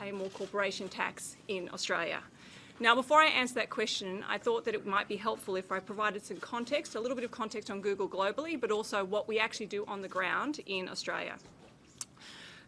pay more corporation tax in Australia? Now, before I answer that question, I thought that it might be helpful if I provided some context, a little bit of context on Google globally, but also what we actually do on the ground in Australia.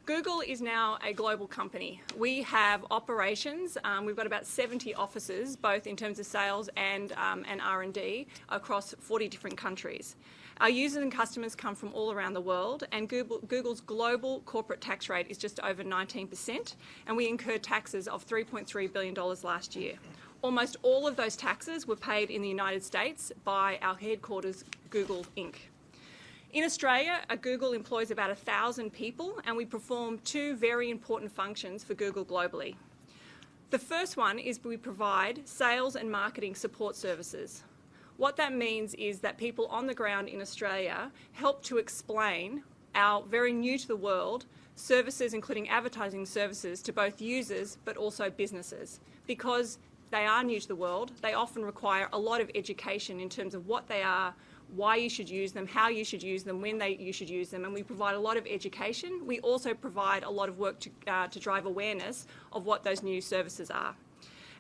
Google is now a global company. We have operations. We've got about 70 offices, both in terms of sales and R&D, across 40 different countries. Our users and customers come from all around the world, and Google's global corporate tax rate is just over 19%, and we incurred taxes of $3.3 billion last year. Almost all of those taxes were paid in the United States by our headquarters, Google Inc. In Australia, Google employs about 1,000 people, and we perform two very important functions for Google globally. The first one is we provide sales and marketing support services. What that means is that people on the ground in Australia help to explain our very new to the world services, including advertising services, to both users but also businesses. Because they are new to the world, they often require a lot of education in terms of what they are, why you should use them, how you should use them, when you should use them, and we provide a lot of education. We also provide a lot of work to drive awareness of what those new services are.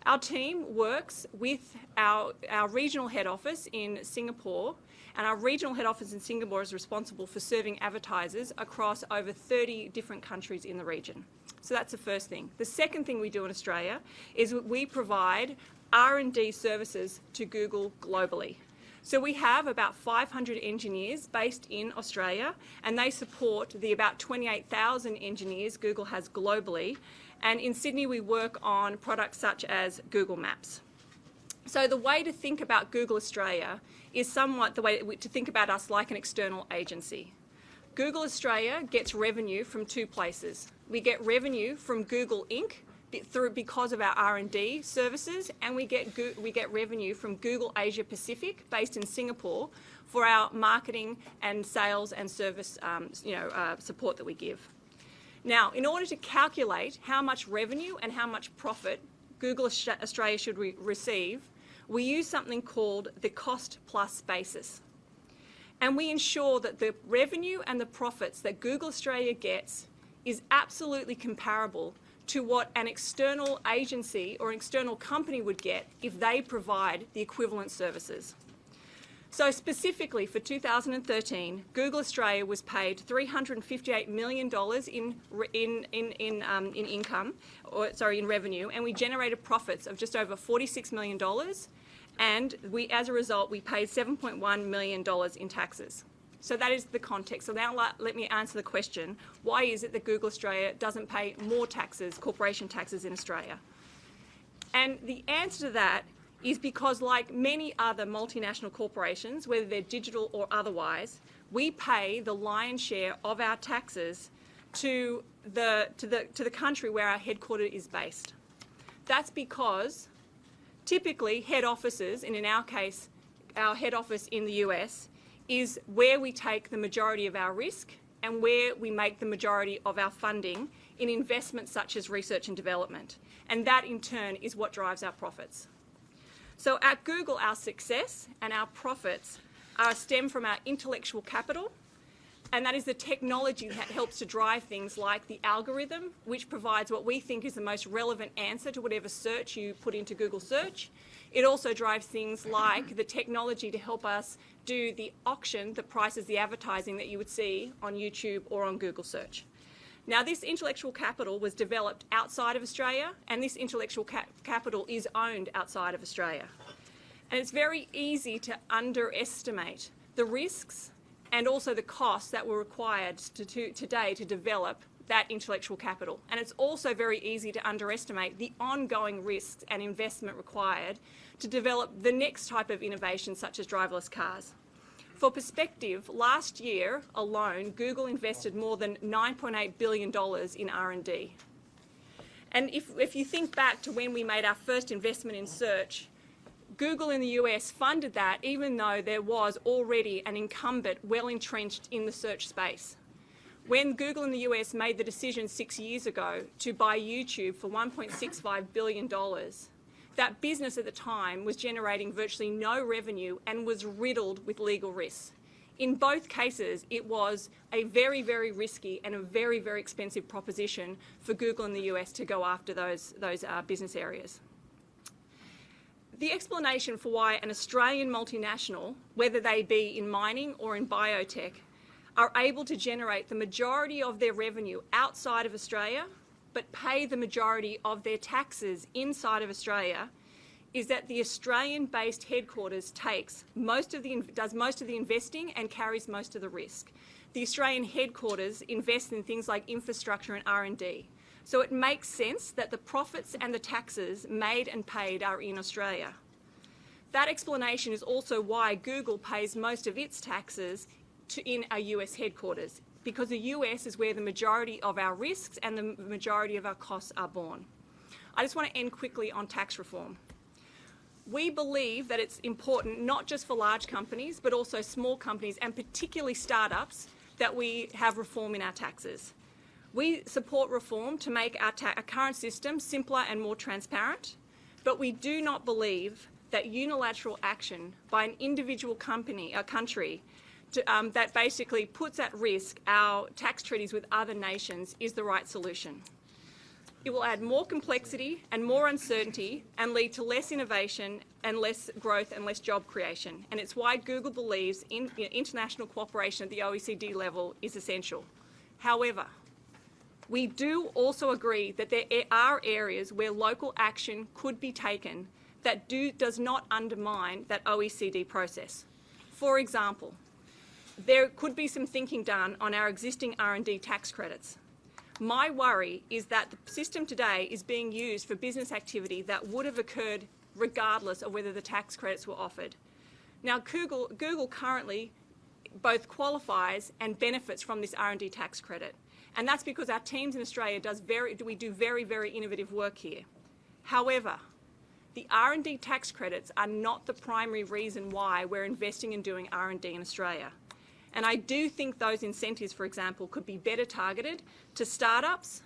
Our team works with our regional head office in Singapore, and our regional head office in Singapore is responsible for serving advertisers across over 30 different countries in the region. So that's the first thing. The second thing we do in Australia is we provide R&D services to Google globally. So we have about 500 engineers based in Australia, and they support the about 28,000 engineers Google has globally. And in Sydney, we work on products such as Google Maps. So the way to think about Google Australia is somewhat the way to think about us like an external agency. Google Australia gets revenue from two places. We get revenue from Google Inc. because of our R&D services, and we get revenue from Google Asia Pacific, based in Singapore, for our marketing and sales and service support that we give. Now, in order to calculate how much revenue and how much profit Google Australia should receive, we use something called the cost plus basis. And we ensure that the revenue and the profits that Google Australia gets is absolutely comparable to what an external agency or an external company would get if they provide the equivalent services. So specifically for 2013, Google Australia was paid $358 million in revenue, and we generated profits of just over $46 million, and as a result, we paid $7.1 million in taxes. So that is the context. So now let me answer the question, why is it that Google Australia doesn't pay more taxes, corporation taxes, in Australia? And the answer to that is because, like many other multinational corporations, whether they're digital or otherwise, we pay the lion's share of our taxes to the country where our headquarters is based. That's because typically head offices, and in our case, our head office in the US, is where we take the majority of our risk and where we make the majority of our funding in investments such as research and development. And that, in turn, is what drives our profits. So at Google, our success and our profits stem from our intellectual capital, and that is the technology that helps to drive things like the algorithm, which provides what we think is the most relevant answer to whatever search you put into Google search. It also drives things like the technology to help us do the auction that prices the advertising that you would see on YouTube or on Google search. Now, this intellectual capital was developed outside of Australia, and this intellectual capital is owned outside of Australia. And it's very easy to underestimate the risks and also the costs that were required today to develop that intellectual capital. And it's also very easy to underestimate the ongoing risks and investment required to develop the next type of innovation, such as driverless cars. For perspective, last year alone, Google invested more than $9.8 billion in R&D. And if you think back to when we made our first investment in search, Google in the US funded that even though there was already an incumbent well entrenched in the search space. When Google in the US made the decision 6 years ago to buy YouTube for $1.65 billion, that business at the time was generating virtually no revenue and was riddled with legal risks. In both cases, it was a very, very risky and a very, very expensive proposition for Google in the US to go after those business areas. The explanation for why an Australian multinational, whether they be in mining or in biotech, are able to generate the majority of their revenue outside of Australia but pay the majority of their taxes inside of Australia is that the Australian-based headquarters does most of the investing and carries most of the risk. The Australian headquarters invests in things like infrastructure and R&D. So it makes sense that the profits and the taxes made and paid are in Australia. That explanation is also why Google pays most of its taxes in our US headquarters, because the US is where the majority of our risks and the majority of our costs are borne. I just want to end quickly on tax reform. We believe that it's important not just for large companies, but also small companies and particularly startups that we have reform in our taxes. We support reform to make our current system simpler and more transparent, but we do not believe that unilateral action by an individual country that basically puts at risk our tax treaties with other nations is the right solution. It will add more complexity and more uncertainty and lead to less innovation and less growth and less job creation. And it's why Google believes international cooperation at the OECD level is essential. However, we do also agree that there are areas where local action could be taken that does not undermine that OECD process. For example, there could be some thinking done on our existing R&D tax credits. My worry is that the system today is being used for business activity that would have occurred regardless of whether the tax credits were offered. Now, Google currently both qualifies and benefits from this R&D tax credit, and that's because our teams in Australia do very, very innovative work here. However, the R&D tax credits are not the primary reason why we're investing in doing R&D in Australia. And I do think those incentives, for example, could be better targeted to startups,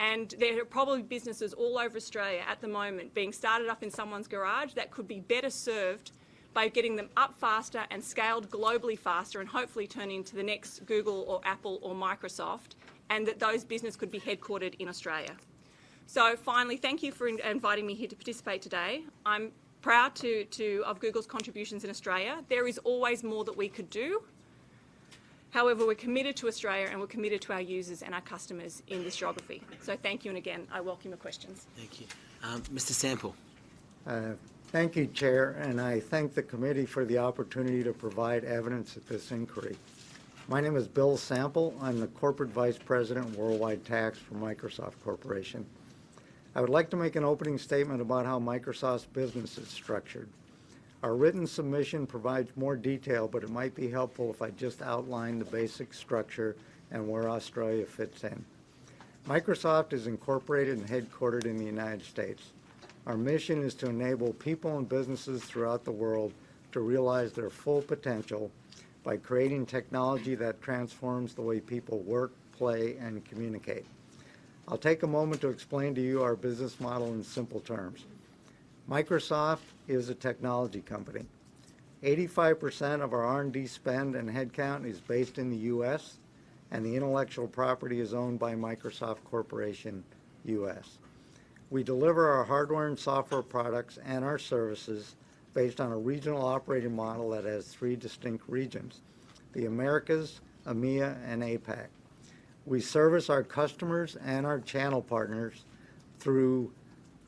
and there are probably businesses all over Australia at the moment being started up in someone's garage that could be better served by getting them up faster and scaled globally faster and hopefully turn into the next Google or Apple or Microsoft, and that those businesses could be headquartered in Australia. So finally, thank you for inviting me here to participate today. I'm proud of Google's contributions in Australia. There is always more that we could do. However, we're committed to Australia and we're committed to our users and our customers in this geography. So thank you, and again, I welcome your questions. Thank you. Mr. Sample. Thank you, Chair, and I thank the committee for the opportunity to provide evidence at this inquiry. My name is Bill Sample. I'm the Corporate Vice President Worldwide Tax for Microsoft Corporation. I would like to make an opening statement about how Microsoft's business is structured. Our written submission provides more detail, but it might be helpful if I just outline the basic structure and where Australia fits in. Microsoft is incorporated and headquartered in the United States. Our mission is to enable people and businesses throughout the world to realize their full potential by creating technology that transforms the way people work, play, and communicate. I'll take a moment to explain to you our business model in simple terms. Microsoft is a technology company. 85% of our R&D spend and headcount is based in the U.S., and the intellectual property is owned by Microsoft Corporation, U.S. We deliver our hardware and software products and our services based on a regional operating model that has 3 distinct regions: the Americas, EMEA, and APAC. We service our customers and our channel partners through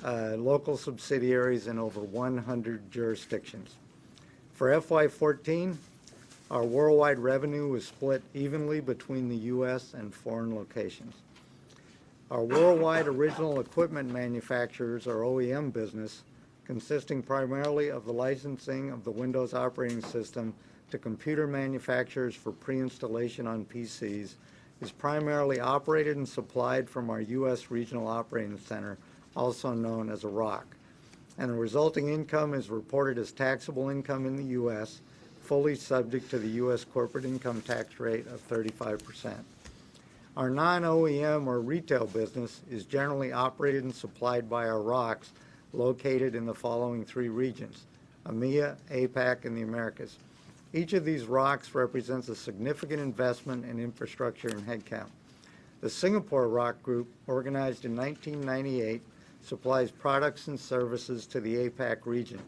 local subsidiaries in over 100 jurisdictions. For FY14, our worldwide revenue was split evenly between the U.S. and foreign locations. Our worldwide original equipment manufacturers, or OEM business, consisting primarily of the licensing of the Windows operating system to computer manufacturers for pre-installation on PCs, is primarily operated and supplied from our U.S. Regional Operating Center, also known as a ROC. And the resulting income is reported as taxable income in the U.S., fully subject to the U.S. corporate income tax rate of 35%. Our non-OEM or retail business is generally operated and supplied by our ROCs located in the following 3 regions: EMEA, APAC, and the Americas. Each of these ROCs represents a significant investment in infrastructure and headcount. The Singapore ROC Group, organized in 1998, supplies products and services to the APAC region,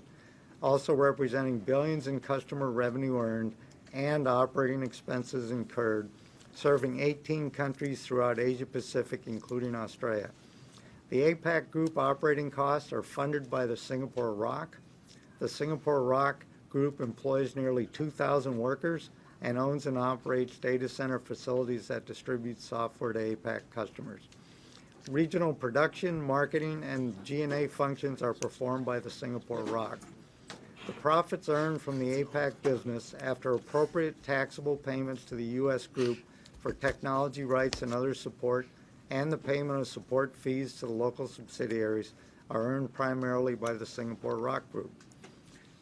also representing billions in customer revenue earned and operating expenses incurred, serving 18 countries throughout Asia Pacific, including Australia. The APAC Group operating costs are funded by the Singapore ROC. The Singapore ROC Group employs nearly 2,000 workers and owns and operates data center facilities that distribute software to APAC customers. Regional production, marketing, and G&A functions are performed by the Singapore ROC. The profits earned from the APAC business after appropriate taxable payments to the U.S. group for technology rights and other support and the payment of support fees to the local subsidiaries are earned primarily by the Singapore ROC Group.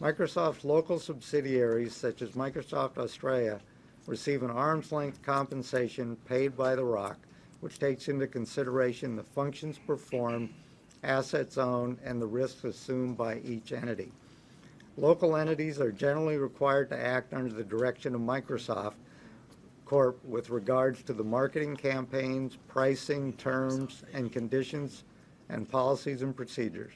Microsoft's local subsidiaries, such as Microsoft Australia, receive an arm's length compensation paid by the ROC, which takes into consideration the functions performed, assets owned, and the risks assumed by each entity. Local entities are generally required to act under the direction of Microsoft Corp with regards to the marketing campaigns, pricing, terms, and conditions, and policies and procedures.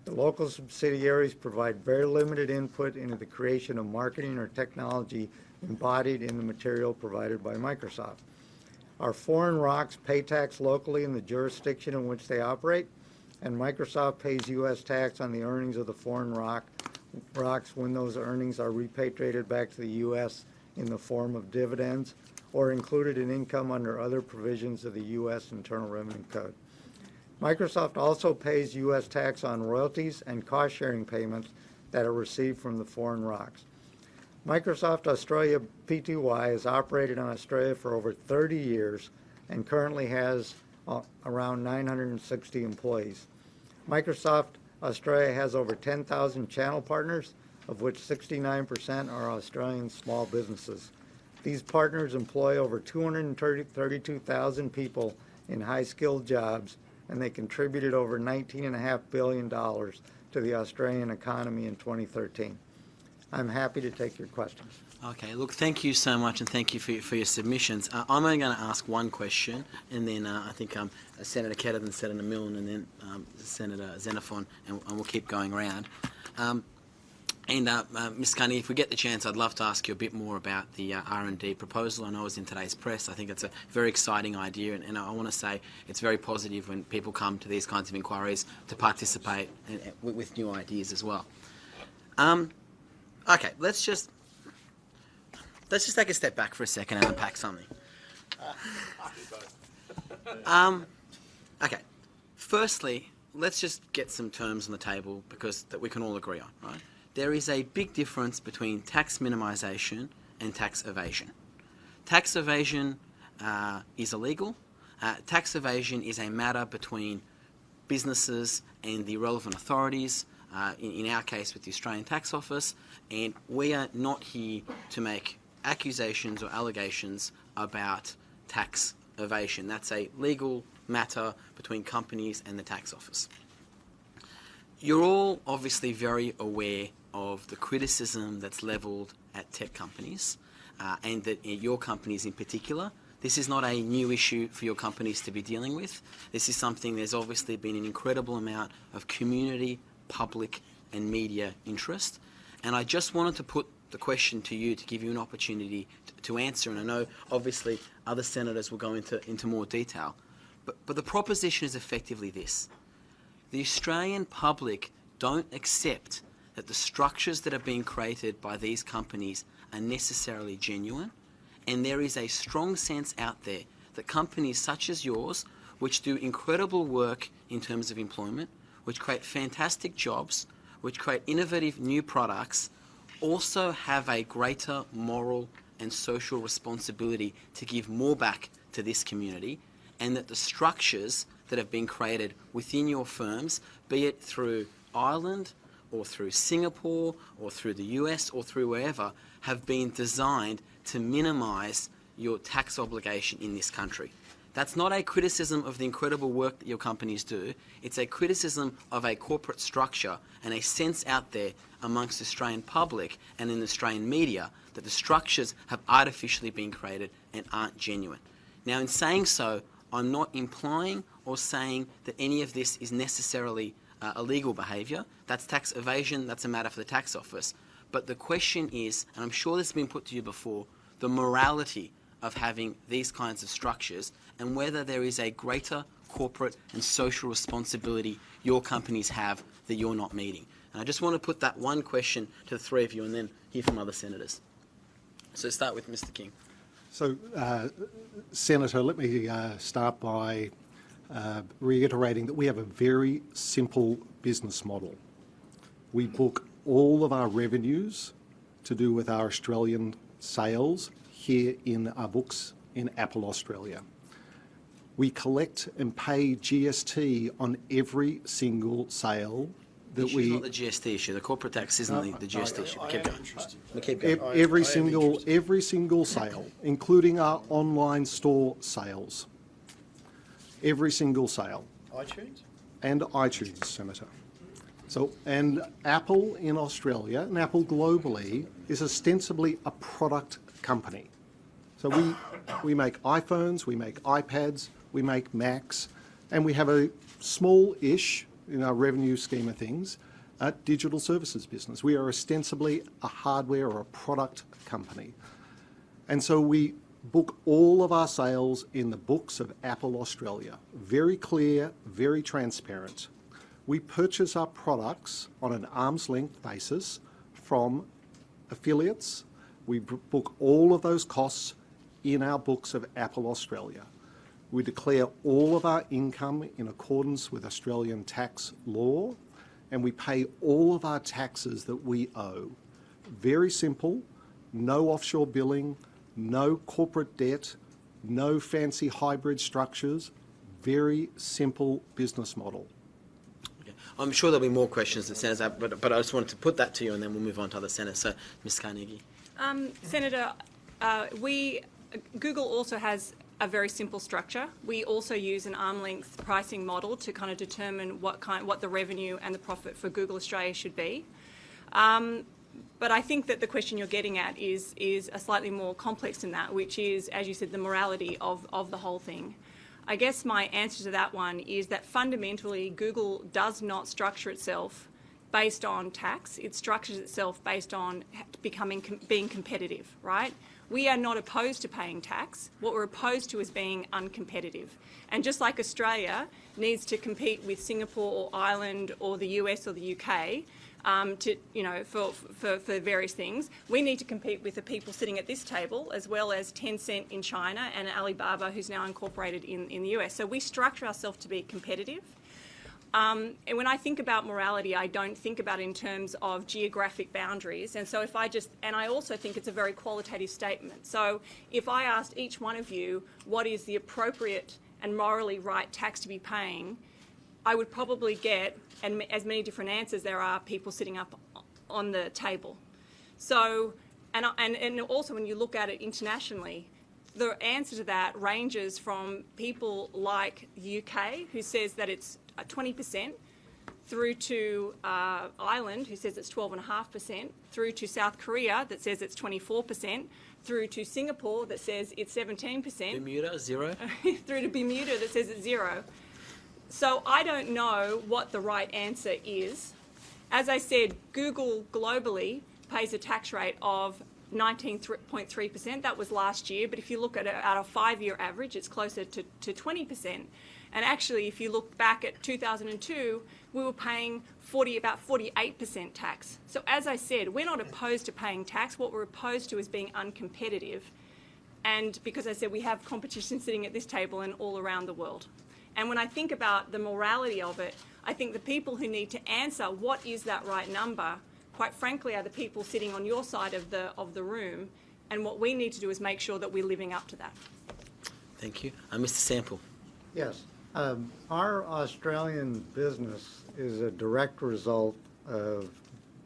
The local subsidiaries provide very limited input into the creation of marketing or technology embodied in the material provided by Microsoft. Our foreign ROCs pay tax locally in the jurisdiction in which they operate, and Microsoft pays U.S. tax on the earnings of the foreign ROCs when those earnings are repatriated back to the U.S. in the form of dividends or included in income under other provisions of the U.S. Internal Revenue Code. Microsoft also pays U.S. tax on royalties and cost-sharing payments that are received from the foreign ROCs. Microsoft Australia Pty has operated in Australia for over 30 years and currently has around 960 employees. Microsoft Australia has over 10,000 channel partners, of which 69% are Australian small businesses. These partners employ over 232,000 people in high-skilled jobs, and they contributed over $19.5 billion to the Australian economy in 2013. I'm happy to take your questions. Okay, look, thank you so much, and thank you for your submissions. I'm only going to ask one question, and then I think Senator Ketter, then Senator Milne, and then Senator Xenophon, and we'll keep going around. Ms. Cunny, if we get the chance, I'd love to ask you a bit more about the R&D proposal. I know it's in today's press. I think it's a very exciting idea, and I want to say it's very positive when people come to these kinds of inquiries to participate with new ideas as well. Okay, let's just take a step back for a second and unpack something. Okay, firstly, let's just get some terms on the table that we can all agree on, right? There is a big difference between tax minimisation and tax evasion. Tax evasion is illegal. Tax evasion is a matter between businesses and the relevant authorities, in our case with the Australian Tax Office, and we are not here to make accusations or allegations about tax evasion. That's a legal matter between companies and the Tax Office. You're all obviously very aware of the criticism that's levelled at tech companies, and that your companies in particular. This is not a new issue for your companies to be dealing with. This is something there's obviously been an incredible amount of community, public and media interest. And I just wanted to put the question to you to give you an opportunity to answer. And I know obviously other senators will go into more detail. But the proposition is effectively this. The Australian public don't accept that the structures that are being created by these companies are necessarily genuine, and there is a strong sense out there that companies such as yours, which do incredible work in terms of employment, which create fantastic jobs, which create innovative new products, also have a greater moral and social responsibility to give more back to this community, and that the structures that have been created within your firms, be it through Ireland, or through Singapore, or through the US, or through wherever, have been designed to minimise your tax obligation in this country. That's not a criticism of the incredible work that your companies do. It's a criticism of a corporate structure and a sense out there amongst the Australian public and in the Australian media that the structures have artificially been created and aren't genuine. Now, in saying so, I'm not implying or saying that any of this is necessarily illegal behaviour. That's tax evasion. That's a matter for the tax office. But the question is, and I'm sure this has been put to you before, the morality of having these kinds of structures and whether there is a greater corporate and social responsibility your companies have that you're not meeting. And I just want to put that one question to the three of you and then hear from other senators. So start with Mr. King. So, Senator, let me start by reiterating that we have a very simple business model. We book all of our revenues to do with our Australian sales here in our books in Apple Australia. We collect and pay GST on every single sale that It's not the GST issue. The corporate tax isn't the GST issue. Keep going. Every single sale, including our online store sales. Every single sale. iTunes? And iTunes, Senator. So, and Apple in Australia and Apple globally is ostensibly a product company. So we make iPhones, we make iPads, we make Macs, and we have a small-ish, in our revenue scheme of things, digital services business. We are ostensibly a hardware or a product company. And so we book all of our sales in the books of Apple Australia. Very clear, very transparent. We purchase our products on an arm's length basis from affiliates. We book all of those costs in our books of Apple Australia. We declare all of our income in accordance with Australian tax law, and we pay all of our taxes that we owe. Very simple, no offshore billing, no corporate debt, no fancy hybrid structures, very simple business model. Okay. I'm sure there'll be more questions that Senator, but I just wanted to put that to you and then we'll move on to other senators. So, Ms. Carnegie. Senator, Google also has a very simple structure. We also use an arm-length pricing model to kind of determine what the revenue and the profit for Google Australia should be. But I think that the question you're getting at is a slightly more complex than that, which is, as you said, the morality of the whole thing. I guess my answer to that one is that fundamentally Google does not structure itself based on tax. It structures itself based on being competitive, right? We are not opposed to paying tax. What we're opposed to is being uncompetitive. And just like Australia needs to compete with Singapore or Ireland or the US or the UK for various things, we need to compete with the people sitting at this table, as well as Tencent in China and Alibaba, who's now incorporated in the US. So we structure ourselves to be competitive. And when I think about morality, I don't think about it in terms of geographic boundaries. And so I also think it's a very qualitative statement. So if I asked each one of you what is the appropriate and morally right tax to be paying, I would probably get as many different answers there are people sitting up on the table. So, and also when you look at it internationally, the answer to that ranges from people like the UK, who says that it's 20%, through to Ireland, who says it's 12.5%, through to South Korea, that says it's 24%, through to Singapore, that says it's 17%. Bermuda, 0. Through to Bermuda, that says it's 0. So I don't know what the right answer is. As I said, Google globally pays a tax rate of 19.3%. That was last year, but if you look at it at a 5-year average, it's closer to 20%. And actually, if you look back at 2002, we were paying about 48% tax. So as I said, we're not opposed to paying tax. What we're opposed to is being uncompetitive. And because I said we have competition sitting at this table and all around the world. And when I think about the morality of it, I think the people who need to answer what is that right number, quite frankly, are the people sitting on your side of the room. And what we need to do is make sure that we're living up to that. Thank you. Mr. Sample. Yes. Our Australian business is a direct result of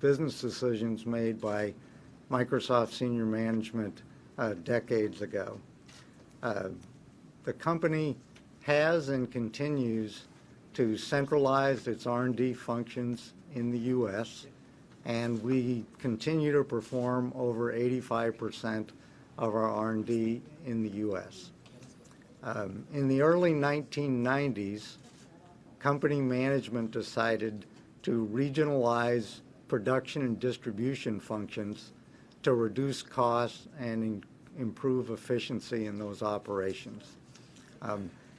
business decisions made by Microsoft senior management decades ago. The company has and continues to centralize its R&D functions in the U.S., and we continue to perform over 85% of our R&D in the U.S. In the early 1990s, company management decided to regionalize production and distribution functions to reduce costs and improve efficiency in those operations.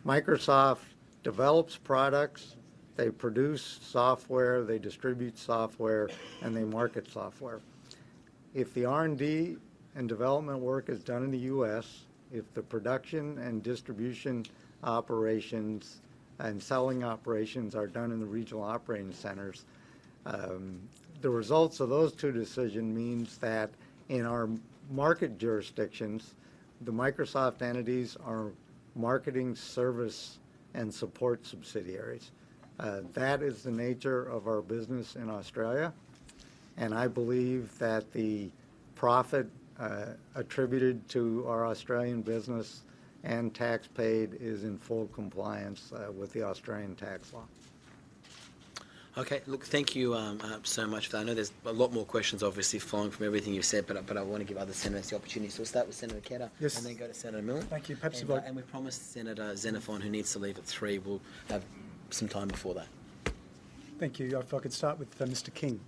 Microsoft develops products, they produce software, they distribute software, and they market software. If the R&D and development work is done in the U.S., if the production and distribution operations and selling operations are done in the regional operating centers, the results of those two decisions means that in our market jurisdictions, the Microsoft entities are marketing, service, and support subsidiaries. That is the nature of our business in Australia, and I believe that the profit attributed to our Australian business and tax paid is in full compliance with the Australian tax law. Okay, look, thank you so much for that. I know there's a lot more questions obviously flowing from everything you've said, but I want to give other senators the opportunity. So we'll start with Senator Ketter Yes. and then go to Senator Millen. Thank you. Perhaps And we promised Senator Xenophon, who needs to leave at 3, we'll have some time before that. Thank you. If I could start with Mr. King.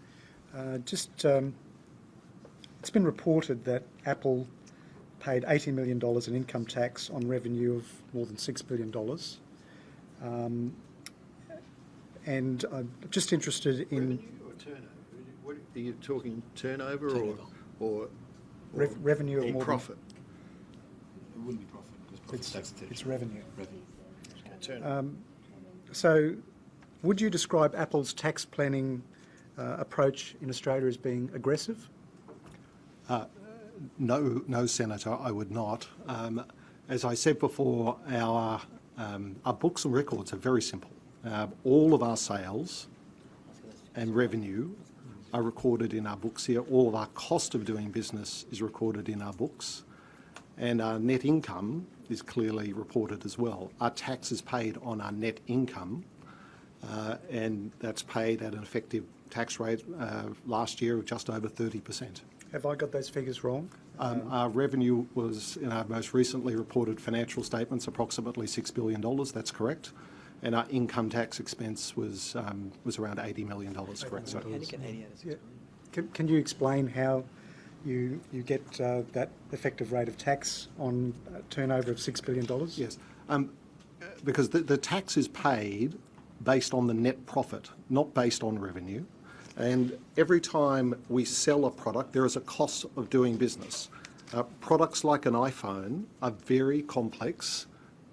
It's been reported that Apple paid $80 million in income tax on revenue of more than $6 billion. And I'm just interested in... Revenue or turnover? What, are you talking turnover. Or revenue of more profit? It wouldn't be profit because profit's tax exempt. It's revenue. Revenue. Okay, turnover. So would you describe Apple's tax planning approach in Australia as being aggressive? No, Senator, I would not. As I said before, our books and records are very simple. All of our sales and revenue are recorded in our books here. All of our cost of doing business is recorded in our books. And our net income is clearly reported as well. Our tax is paid on our net income, and that's paid at an effective tax rate last year of just over 30%. Have I got those figures wrong? Our revenue was, in our most recently reported financial statements, approximately $6 billion. That's correct. And our income tax expense was around $80 million. Correct. So, Yeah. Can you explain how you get that effective rate of tax on turnover of $6 billion? yes, because the tax is paid based on the net profit, not based on revenue. And every time we sell a product, there is a cost of doing business. Products like an iPhone are very complex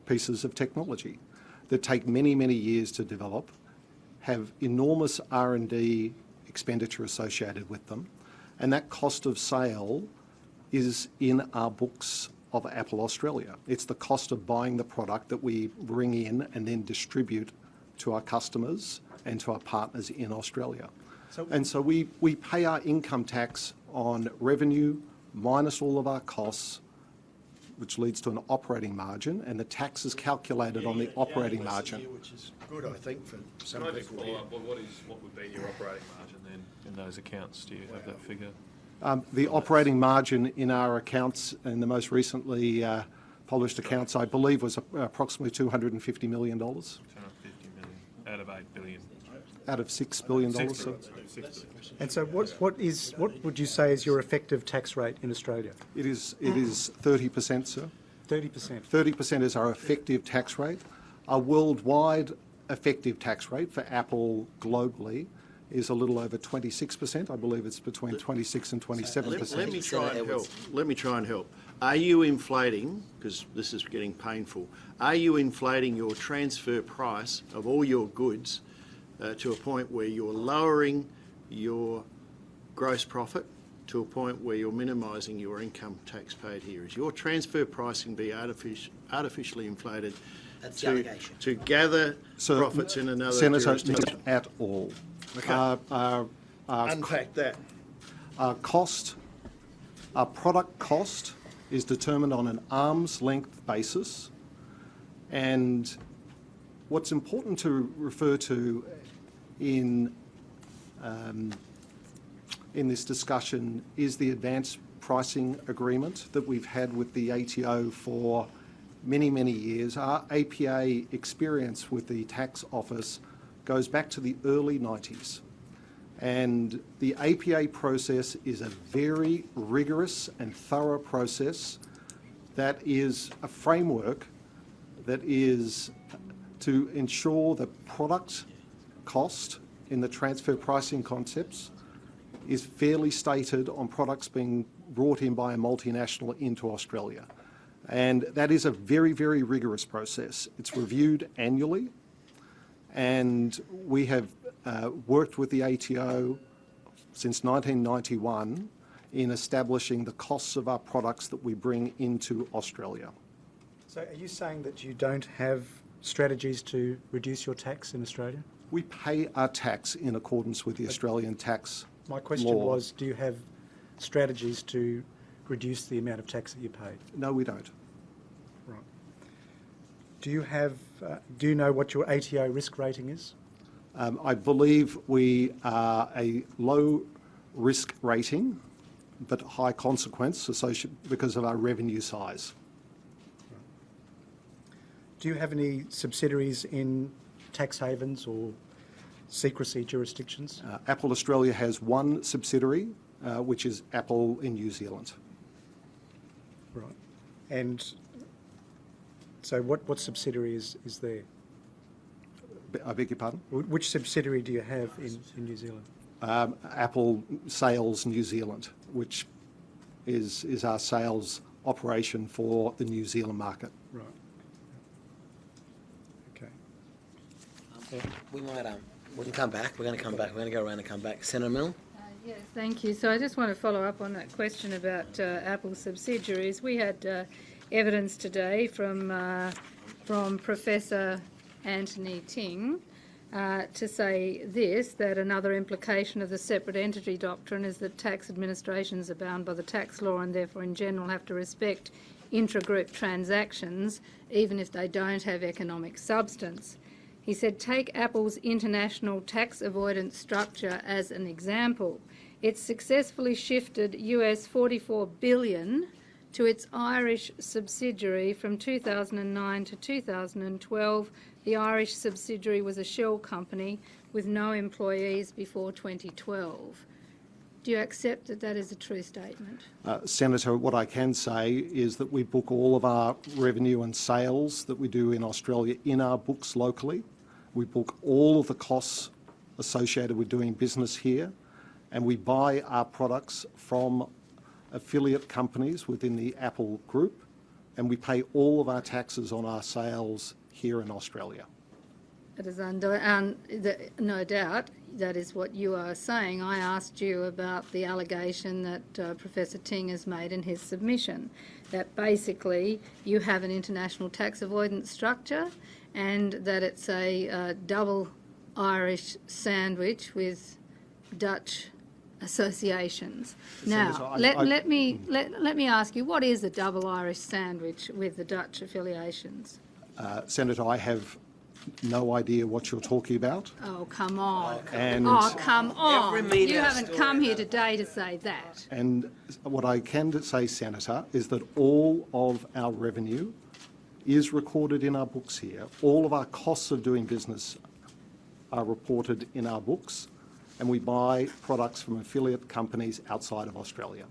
pieces of technology that take many, many years to develop, have enormous R&D expenditure associated with them, and that cost of sale is in our books of Apple Australia. It's the cost of buying the product that we bring in and then distribute to our customers and to our partners in Australia. So we pay our income tax on revenue minus all of our costs, which leads to an operating margin, and the tax is calculated on the operating margin. Which is good, I think, for some Can I just people follow here. up? What would be your operating margin then in those accounts? Do you have that figure? The operating margin in our accounts, in the most recently published accounts, I believe, was approximately $250 million. 250 million out of $8 billion. Out of $6 billion. $6 So billion. And so what would you say is your effective tax rate in Australia? it is 30%, sir. 30%. 30% is our effective tax rate. Our worldwide effective tax rate for Apple globally is a little over 26%. I believe it's between 26 and 27%. Let me try and help. Edwards. Let me try and help. Are you inflating, because this is getting painful, are you inflating your transfer price of all your goods to a point where you're lowering your gross profit to a point where you're minimising your income tax paid here? Is your transfer pricing be artificially inflated That's the allegation. to gather So, profits in another Senator, jurisdiction? not at all. Okay. Our Unpack that. Our product cost is determined on an arm's length basis And what's important to refer to in this discussion is the advanced pricing agreement that we've had with the ATO for many, many years. Our APA experience with the tax office goes back to the early 90s. And the APA process is a very rigorous and thorough process that is a framework that is to ensure that product cost in the transfer pricing concepts is fairly stated on products being brought in by a multinational into Australia. And that is a very, very rigorous process. It's reviewed annually, and we have worked with the ATO since 1991 in establishing the costs of our products that we bring into Australia. So are you saying that you don't have strategies to reduce your tax in Australia? We pay our tax in accordance with the Australian tax My question law. was, do you have strategies to reduce the amount of tax that you pay? No, we don't. Right. Do you know what your ATO risk rating is? I believe we are a low risk rating, but high consequence because of our revenue size. Do you have any subsidiaries in tax havens or secrecy jurisdictions? Apple Australia has one subsidiary, which is Apple in New Zealand. Right. And so what subsidiary is there? I beg your pardon? Which subsidiary do you have in New Zealand? Apple Sales New Zealand, which is our sales operation for the New Zealand market. Right. Okay. We can come back. We're going to come back. We're going to go around and come back. Senator Milne? Yes, thank you. So I just want to follow up on that question about Apple subsidiaries. We had evidence today from Professor Anthony Ting to say this, that another implication of the separate entity doctrine is that tax administrations are bound by the tax law and therefore in general have to respect intra-group transactions even if they don't have economic substance. He said, take Apple's international tax avoidance structure as an example. It's successfully shifted US $44 billion to its Irish subsidiary from 2009 to 2012. The Irish subsidiary was a shell company with no employees before 2012. Do you accept that that is a true statement? Senator, what I can say is that we book all of our revenue and sales that we do in Australia in our books locally. We book all of the costs associated with doing business here, and we buy our products from affiliate companies within the Apple Group, and we pay all of our taxes on our sales here in Australia. It is no doubt that is what you are saying. I asked you about the allegation that Professor Ting has made in his submission, that basically you have an international tax avoidance structure and that it's a double Irish sandwich with Dutch associations. Now, let me ask you, what is a double Irish sandwich with the Dutch affiliations? Senator, I have no idea what you're talking about. Oh, come on. And Come on. Every media You haven't story come here today to say that. And what I can say, Senator, is that all of our revenue is recorded in our books here. All of our costs of doing business are reported in our books, and we buy products from affiliate companies outside of Australia.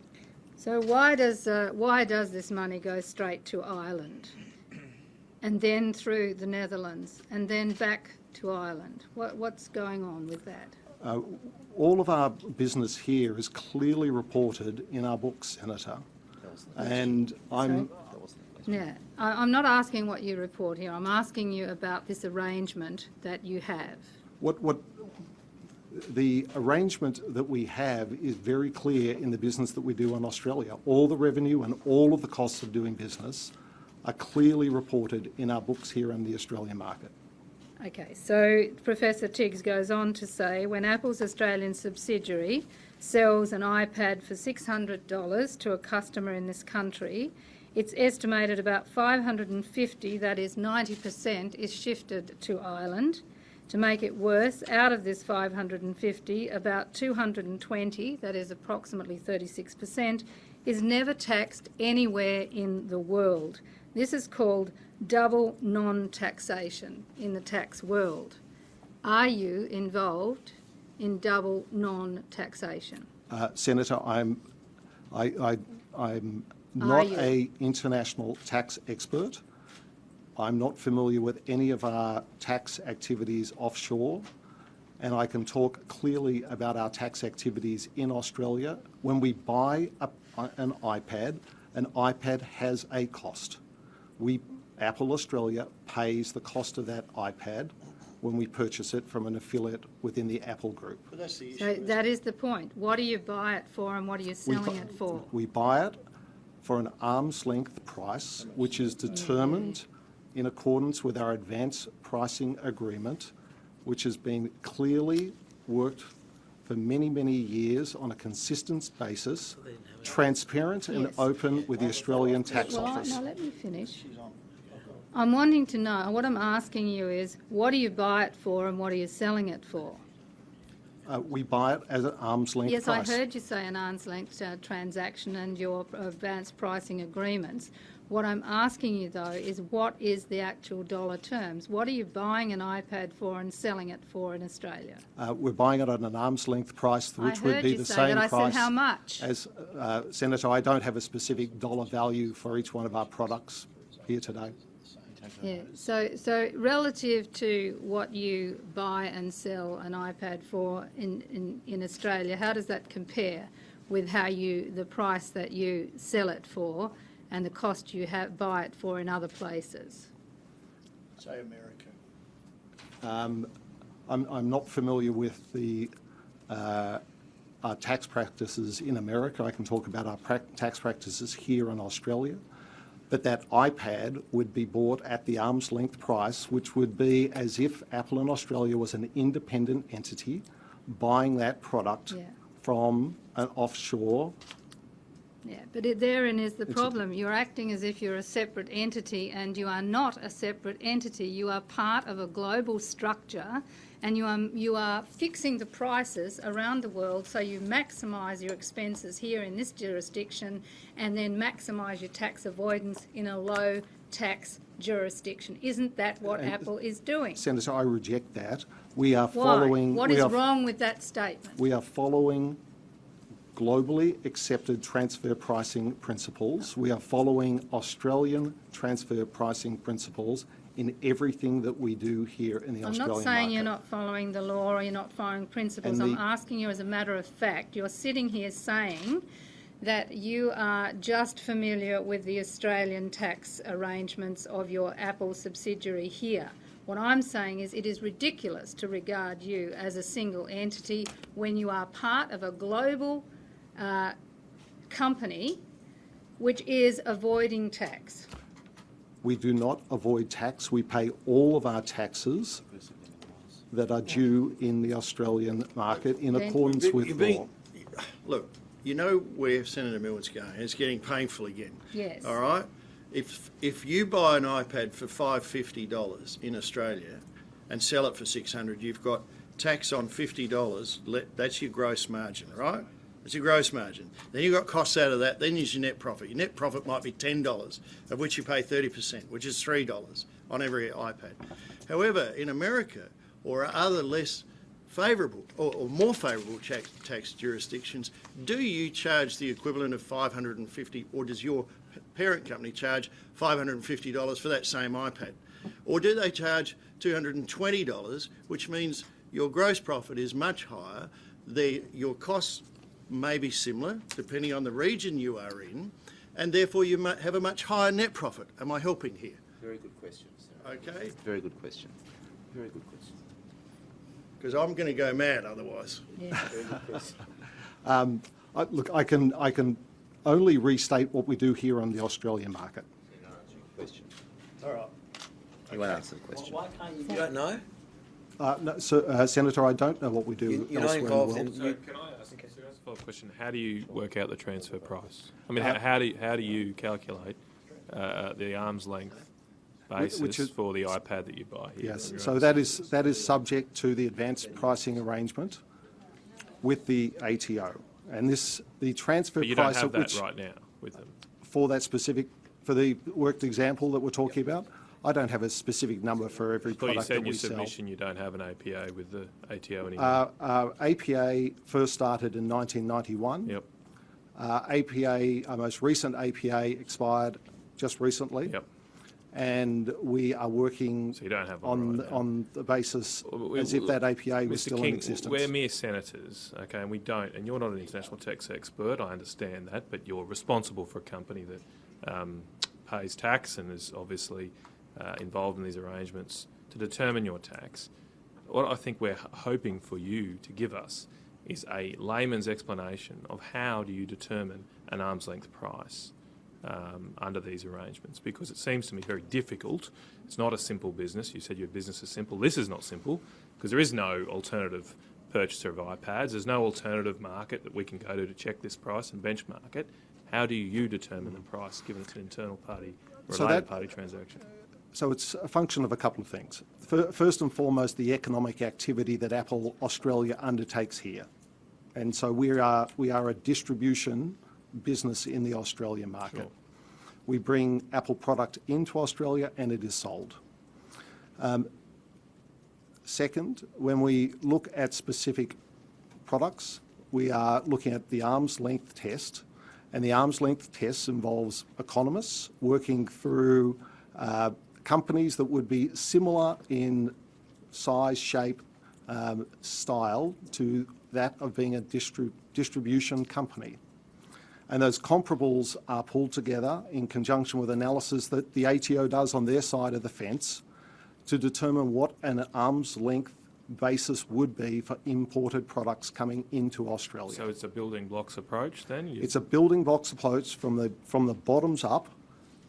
So why does this money go straight to Ireland, and then through the Netherlands, and then back to Ireland? What's going on with that? All of our business here is clearly reported in our books, Senator. And I'm not asking what you report here. I'm asking you about this arrangement that you have. What the arrangement that we have is very clear in the business that we do in Australia. All the revenue and all of the costs of doing business are clearly reported in our books here in the Australian market. Okay, so Professor Tiggs goes on to say, when Apple's Australian subsidiary sells an iPad for $600 to a customer in this country, It's estimated about 550, that is 90%, is shifted to Ireland. To make it worse, out of this 550, about 220, that is approximately 36%, is never taxed anywhere in the world. This is called double non-taxation in the tax world. Are you involved in double non-taxation? Senator, I'm not an international tax expert. I'm not familiar with any of our tax activities offshore, and I can talk clearly about our tax activities in Australia. When we buy an iPad has a cost. Apple Australia pays the cost of that iPad when we purchase it from an affiliate within the Apple Group. But that's the issue. So that is the point. What do you buy it for and what are you selling it for? We buy it for an arm's length price, which is determined in accordance with our advance pricing agreement, which has been clearly worked for many, many years on a consistent basis, transparent and open with the Australian Tax Office. Now let me finish. I'm wanting to know, what I'm asking you is, what do you buy it for and what are you selling it for? We buy it as an arm's length Yes, price. I heard you say an arm's length transaction and your advanced pricing agreements. What I'm asking you, though, is what is the actual dollar terms? What are you buying an iPad for and selling it for in Australia? We're buying it at an arm's length price, which I would heard be you the say same that. I price said how much? as Senator. I don't have a specific dollar value for each one of our products here today. Yeah. So relative to what you buy and sell an iPad for in Australia, how does that compare with the price that you sell it for and the cost you buy it for in other places? Say America. I'm not familiar with our tax practices in America. I can talk about our tax practices here in Australia. But that iPad would be bought at the arm's length price, which would be as if Apple in Australia was an independent entity buying that product from an offshore. Yeah, but therein is the problem. You're acting as if you're a separate entity, and you are not a separate entity. You are part of a global structure, and you are fixing the prices around the world so you maximise your expenses here in this jurisdiction and then maximise your tax avoidance in a low tax jurisdiction. Isn't that what Apple is doing? Senator, I reject that. We are Why? following. What is wrong with that statement? We are following globally accepted transfer pricing principles. We are following Australian transfer pricing principles in everything that we do here in the Australian market. I'm not saying you're not following the law or you're not following principles. I'm asking you as a matter of fact. You're sitting here saying that you are just familiar with the Australian tax arrangements of your Apple subsidiary here. What I'm saying is it is ridiculous to regard you as a single entity when you are part of a global company which is avoiding tax. We do not avoid tax. We pay all of our taxes that are due in the Australian market in accordance with law. Look, you know where Senator Miller's going. It's getting painful again. Yes. All right? If you buy an iPad for $550 in Australia and sell it for $600, you've got tax on $50. That's your gross margin, right? That's your gross margin. Then you've got costs out of that. Then there's your net profit. Your net profit might be $10, of which you pay 30%, which is $3 on every iPad. However, in America or other less favourable or more favourable tax jurisdictions, do you charge the equivalent of $550, or does your parent company charge $550 for that same iPad? Or do they charge $220, which means your gross profit is much higher, your costs may be similar depending on the region you are in, and therefore you might have a much higher net profit? Am I helping here? Very good question, sir. Okay. Very good question. Very good question. Because I'm going to go mad otherwise. Yeah. Very good question. Look, I can only restate what we do here on the Australian market. Question. All right. You won't answer the question. Why can't you? You don't know? No, so, Senator, I don't know what we do You're not elsewhere in the involved world. in. So can I ask a follow-up question? How do you work out the transfer price? I mean, how do you calculate the arm's length Which basis is- for the iPad that you buy here. Yes, on your so own that is subject to the advanced pricing arrangement with the ATO. And the transfer But you don't price have at that which, right now with them. for the worked example that we're talking about, I don't have a specific number for every I thought you product said that in we your sell. submission you don't have an APA with the ATO anymore. APA first started in 1991. Yep. Our most recent APA expired just recently. Yep. And we are working So you don't have one right now. on the basis We- as if that APA was Mr. still King, in existence. we're mere senators, okay, and we don't, and you're not an international tax expert, I understand that, but you're responsible for a company that pays tax and is obviously involved in these arrangements to determine your tax. What I think we're hoping for you to give us is a layman's explanation of how do you determine an arm's length price under these arrangements, because it seems to me very difficult. It's not a simple business. You said your business is simple. This is not simple because there is no alternative purchaser of iPads. There's no alternative market that we can go to check this price and benchmark it. How do you determine the price given it's an internal party, related party transaction? So it's a function of a couple of things. First and foremost, the economic activity that Apple Australia undertakes here. And so we are a distribution business in the Australian market. Sure. We bring Apple product into Australia and it is sold. Second, when we look at specific products, we are looking at the arm's length test, and the arm's length test involves economists working through companies that would be similar in size, shape, style to that of being a distribution company. And those comparables are pulled together in conjunction with analysis that the ATO does on their side of the fence to determine what an arm's length basis would be for imported products coming into Australia. So it's a building blocks approach then? It's a building blocks approach from the bottoms up,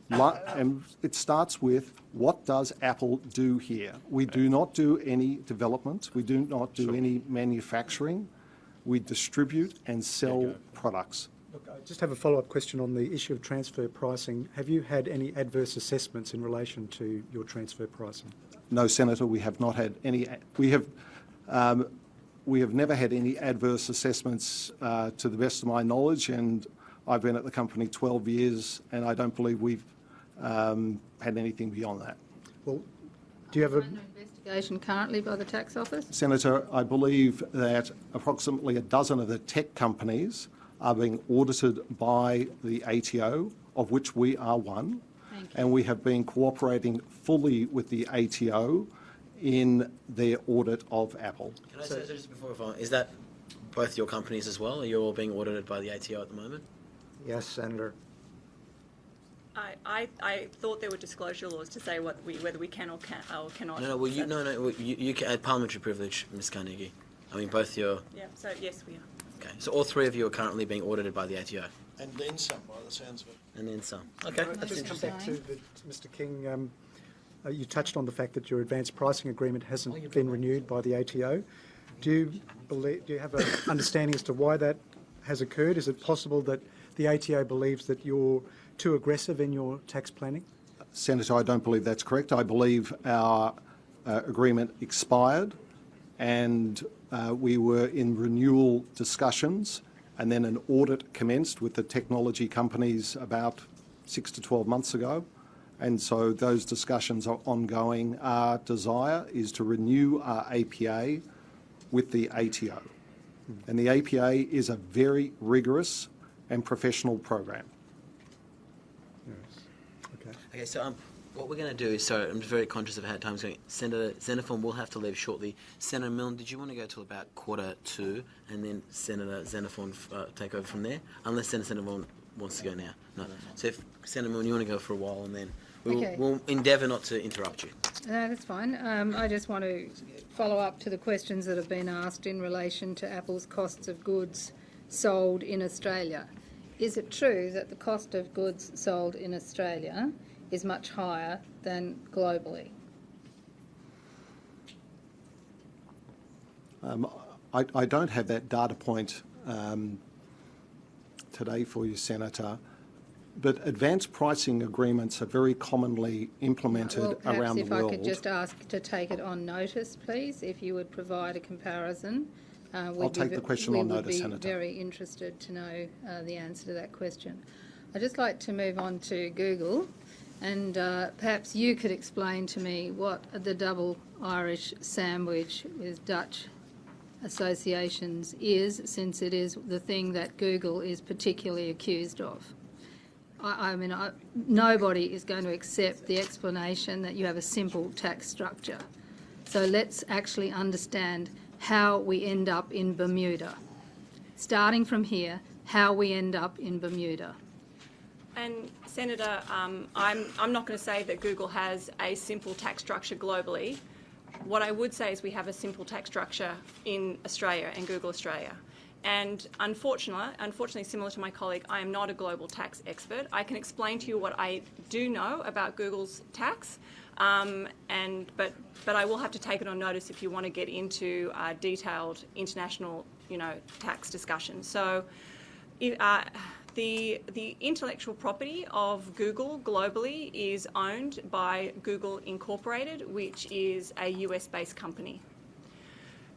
and it starts with what does Apple do here? We do not do any development. We do not do any manufacturing. We distribute and sell products. Look, I just have a follow-up question on the issue of transfer pricing. Have you had any adverse assessments in relation to your transfer pricing? No, Senator, we have not had any. We have never had any adverse assessments to the best of my knowledge, and I've been at the company 12 years, and I don't believe we've had anything beyond that. Well, do you have a... Under investigation currently by the tax office? Senator, I believe that approximately a dozen of the tech companies are being audited by the ATO, of which we are one. Thank you. And we have been cooperating fully with the ATO in their audit of Apple. Can I say just before we follow, is that both your companies as well? Are you all being audited by the ATO at the moment? Yes, Senator. I thought there were disclosure laws to say whether we can or cannot. No, well, you can, parliamentary privilege, Ms. Carnegie. I mean, both your... Yeah, so yes, we are. Okay, so all three of you are currently being audited by the ATO? And then some, by the sounds of it. And then some. Okay, I'll that's just come interesting. back to Mr. King. You touched on the fact that your advanced pricing agreement hasn't been renewed by the ATO. Do you have an understanding as to why that has occurred? Is it possible that the ATO believes that you're too aggressive in your tax planning? Senator, I don't believe that's correct. I believe our agreement expired and we were in renewal discussions, and then an audit commenced with the technology companies about 6 to 12 months ago. And so those discussions are ongoing. Our desire is to renew our APA with the ATO. And the APA is a very rigorous and professional program. Yes. Okay. Okay, so what we're going to do is, sorry, I'm very conscious of how time's going. Senator Xenophon will have to leave shortly. Senator Milne, did you want to go till about 1:45, and then Senator Xenophon take over from there? Unless Senator Xenophon wants to go now. No. So if Senator Milne, you want to go for a while, and then we'll endeavour not to interrupt you. No, that's fine. I just want to follow up to the questions that have been asked in relation to Apple's costs of goods sold in Australia. Is it true that the cost of goods sold in Australia is much higher than globally? I don't have that data point today for you, Senator. But advanced pricing agreements are very commonly implemented Well, perhaps around the if world. I could just ask to take it on notice, please, if you would provide a comparison. I'll take the question on notice, We would Senator. be very interested to know the answer to that question. I'd just like to move on to Google, and perhaps you could explain to me what the double Irish sandwich with Dutch associations is, since it is the thing that Google is particularly accused of. I mean, nobody is going to accept the explanation that you have a simple tax structure. So let's actually understand how we end up in Bermuda. Starting from here, how we end up in Bermuda. And Senator, I'm not going to say that Google has a simple tax structure globally. What I would say is we have a simple tax structure in Australia and Google Australia. And unfortunately, similar to my colleague, I am not a global tax expert. I can explain to you what I do know about Google's tax, but I will have to take it on notice if you want to get into detailed international, tax discussions. So, the intellectual property of Google globally is owned by Google Incorporated, which is a US-based company.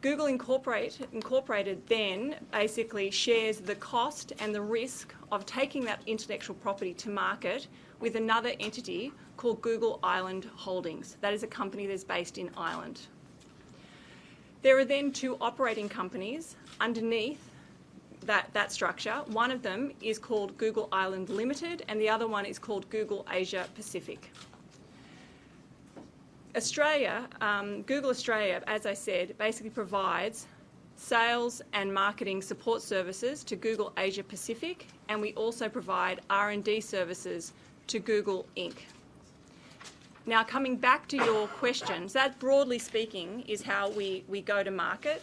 Google Incorporated then basically shares the cost and the risk of taking that intellectual property to market with another entity called Google Ireland Holdings. That is a company that's based in Ireland. There are then two operating companies underneath that structure. One of them is called Google Ireland Limited and the other one is called Google Asia Pacific. Google Australia, as I said, basically provides sales and marketing support services to Google Asia Pacific, and we also provide R&D services to Google Inc. Now, coming back to your questions, that broadly speaking is how we go to market.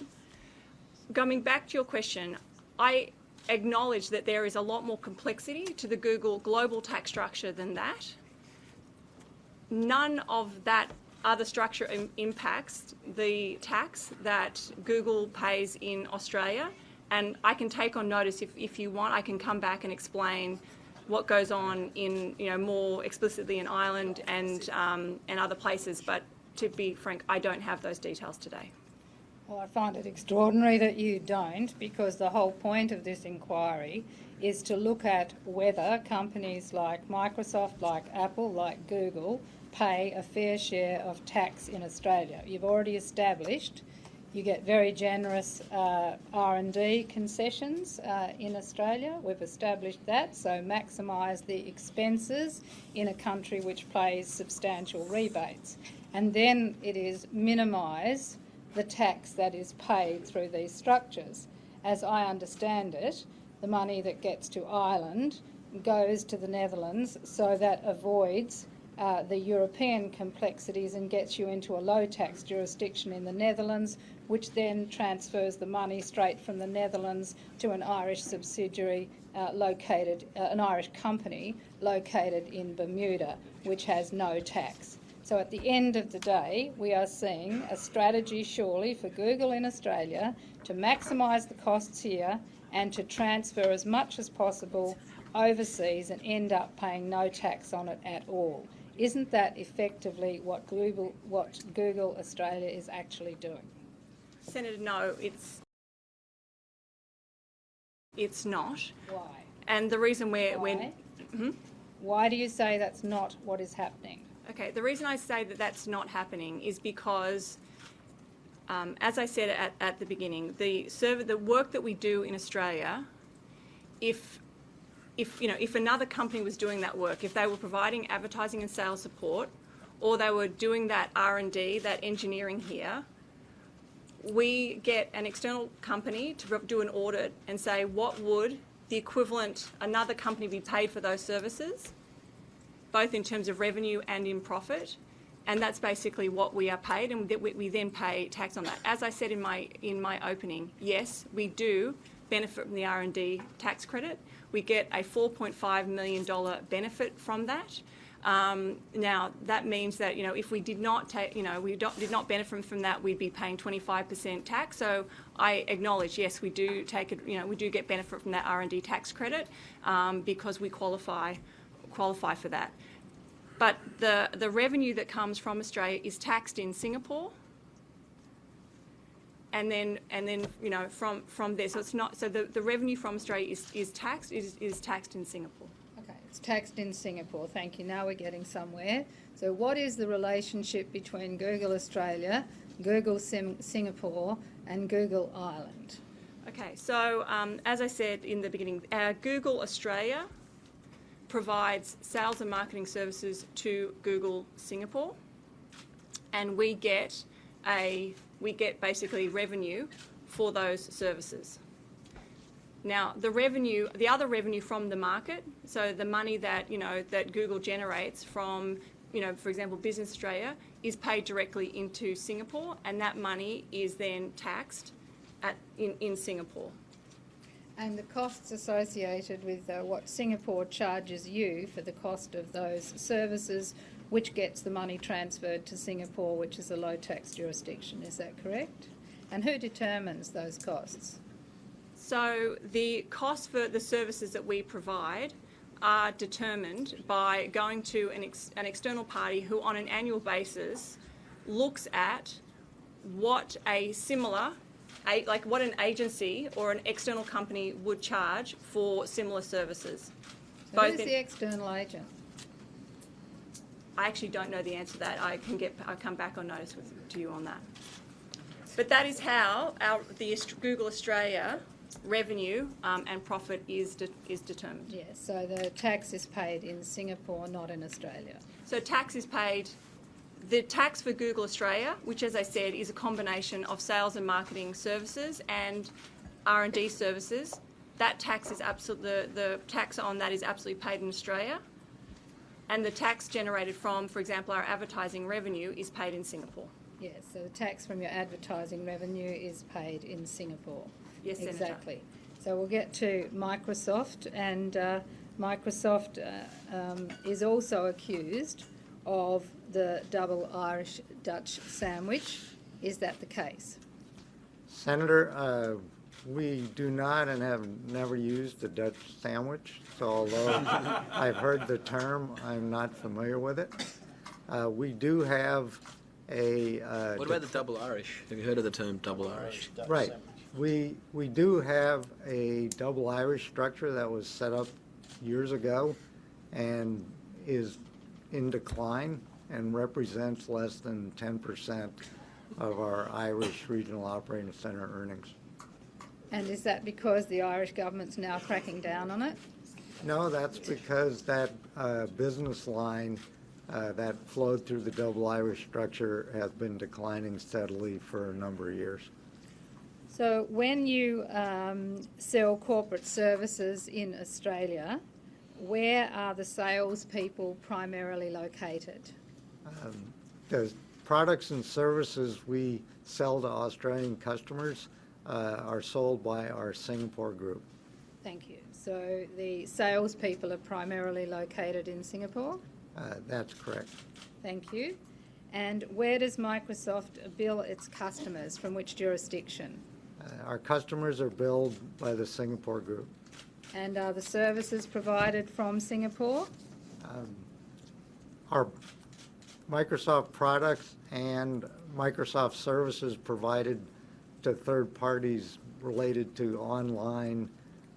Coming back to your question, I acknowledge that there is a lot more complexity to the Google global tax structure than that. None of that other structure impacts the tax that Google pays in Australia, and I can take on notice if you want. I can come back and explain what goes on in more explicitly in Ireland and other places. But to be frank, I don't have those details today. Well, I find it extraordinary that you don't, because the whole point of this inquiry is to look at whether companies like Microsoft, like Apple, like Google pay a fair share of tax in Australia. You've already established you get very generous R&D concessions in Australia. We've established that, so maximise the expenses in a country which pays substantial rebates. And then it is minimise the tax that is paid through these structures. As I understand it, the money that gets to Ireland goes to the Netherlands, so that avoids the European complexities and gets you into a low tax jurisdiction in the Netherlands, which then transfers the money straight from the Netherlands to an Irish subsidiary an Irish company located in Bermuda, which has no tax. So at the end of the day, we are seeing a strategy surely for Google in Australia to maximise the costs here and to transfer as much as possible overseas and end up paying no tax on it at all. Isn't that effectively what Google Australia is actually doing? Senator, no, it's not. Why? And the reason Why do you say that's not what is happening? Okay, the reason I say that that's not happening is because, as I said at the beginning, the work that we do in Australia, if another company was doing that work, if they were providing advertising and sales support, or they were doing that R&D, that engineering here, we get an external company to do an audit and say, what would the equivalent another company be paid for those services, both in terms of revenue and in profit? And that's basically what we are paid, and we then pay tax on that. As I said in my opening, yes, we do benefit from the R&D tax credit. We get a $4.5 million benefit from that. Now, that means that, if we did not did not benefit from that, we'd be paying 25% tax. So I acknowledge, yes, we do take it, we do get benefit from that R&D tax credit because we qualify qualify for that. But the revenue that comes from Australia is taxed in Singapore, and then you know from there. So it's not, so the revenue from Australia is taxed in Singapore. Okay, it's taxed in Singapore. Thank you. Now we're getting somewhere. So what is the relationship between Google Australia, Google Singapore, and Google Ireland? Okay, so as I said in the beginning, Google Australia provides sales and marketing services to Google Singapore, and we get basically revenue for those services. Now, the other revenue from the market, so the money that that Google generates from, for example, Business Australia, is paid directly into Singapore, and that money is then taxed in Singapore. And the costs associated with what Singapore charges you for the cost of those services, which gets the money transferred to Singapore, which is a low-tax jurisdiction. Is that correct? And who determines those costs? So the costs for the services that we provide are determined by going to an external party who, on an annual basis, looks at what a similar what an agency or an external company would charge for similar services. So who's the external agent? I actually don't know the answer to that. I'll come back on notice to you on that. But that is how the Google Australia revenue and profit is determined. Yes, so the tax is paid in Singapore, not in Australia. So tax is paid. The tax for Google Australia, which, as I said, is a combination of sales and marketing services and R&D services, that tax is the tax on that is absolutely paid in Australia, and the tax generated from, for example, our advertising revenue is paid in Singapore. Yes, so the tax from your advertising revenue is paid in Singapore. Yes, Senator. Exactly. So we'll get to Microsoft, and Microsoft is also accused of the double Irish-Dutch sandwich. Is that the case? Senator, we do not and have never used the Dutch sandwich, so although I've heard the term, I'm not familiar with it. We do have a... what about the double Irish? Have you heard of the term double Irish? Right. We do have a double Irish structure that was set up years ago and is in decline and represents less than 10% of our Irish Regional Operating Centre earnings. And is that because the Irish government's now cracking down on it? No, that's because that business line that flowed through the double Irish structure has been declining steadily for a number of years. So when you sell corporate services in Australia, where are the salespeople primarily located? The products and services we sell to Australian customers are sold by our Singapore group. Thank you. So the salespeople are primarily located in Singapore? That's correct. Thank you. And where does Microsoft bill its customers? From which jurisdiction? Our customers are billed by the Singapore group. And are the services provided from Singapore? Our Microsoft products and Microsoft services provided to third parties related to online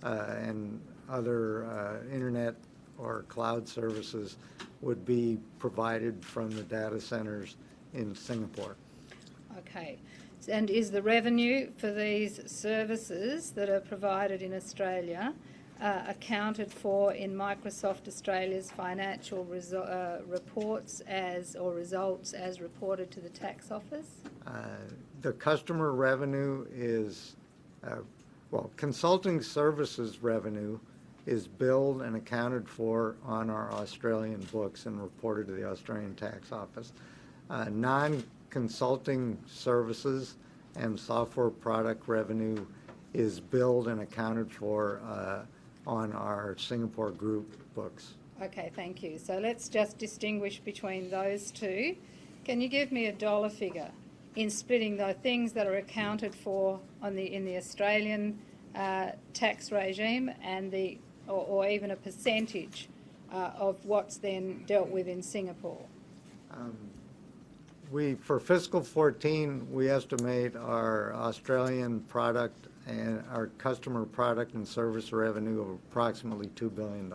and other internet or cloud services would be provided from the data centers in Singapore. Okay. And is the revenue for these services that are provided in Australia accounted for in Microsoft Australia's financial reports or results as reported to the tax office? The customer revenue is, consulting services revenue is billed and accounted for on our Australian books and reported to the Australian tax office. Non-consulting services and software product revenue is billed and accounted for on our Singapore group books. Okay, thank you. So let's just distinguish between those two. Can you give me a dollar figure in splitting the things that are accounted for in the Australian tax regime and or even a percentage of what's then dealt with in Singapore? For fiscal 14, we estimate our Australian product and our customer product and service revenue of approximately $2 billion,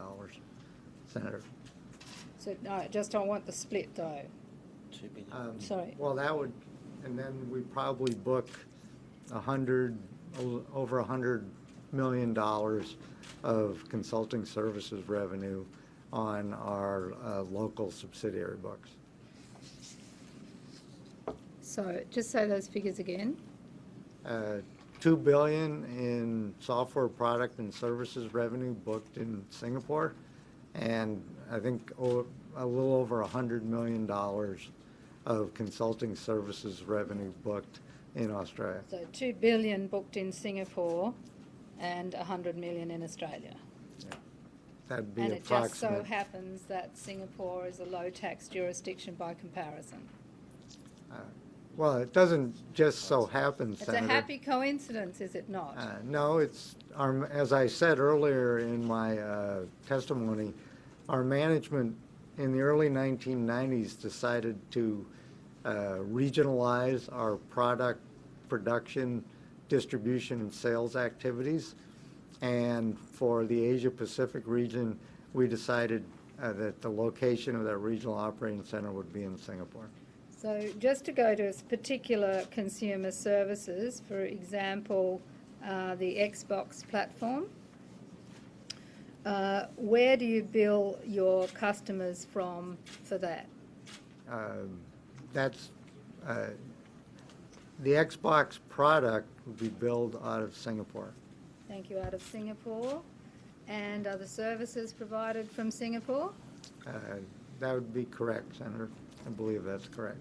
Senator. So no, I just don't want the split though. Sorry. Well, that would, and then we probably book over $100 million of consulting services revenue on our local subsidiary books. So just say those figures again. $2 billion in software product and services revenue booked in Singapore, and I think a little over $100 million of consulting services revenue booked in Australia. So 2 billion booked in Singapore and 100 million in Australia. Yeah. That'd be And it just so approximate. happens that Singapore is a low tax jurisdiction by comparison. Well, it doesn't just so happen, It's Senator. a happy coincidence, is it not? No, it's, as I said earlier in my testimony, our management in the early 1990s decided to regionalize our product production, distribution, and sales activities. And for the Asia-Pacific region, we decided that the location of that regional operating center would be in Singapore. So just to go to a particular consumer services, for example, the Xbox platform, where do you bill your customers from for that? That's the Xbox product would be billed out of Singapore. Thank you, out of Singapore. And are the services provided from Singapore? That would be correct, Senator. I believe that's correct.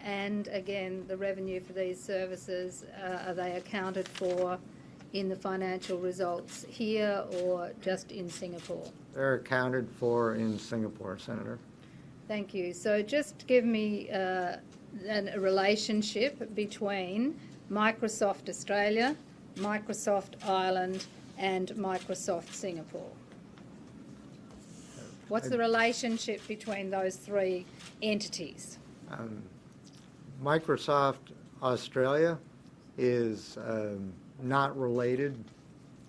And again, the revenue for these services, are they accounted for in the financial results here or just in Singapore? They're accounted for in Singapore, Senator. Thank you. So just give me a relationship between Microsoft Australia, Microsoft Ireland, and Microsoft Singapore. What's the relationship between those three entities? Microsoft Australia is not related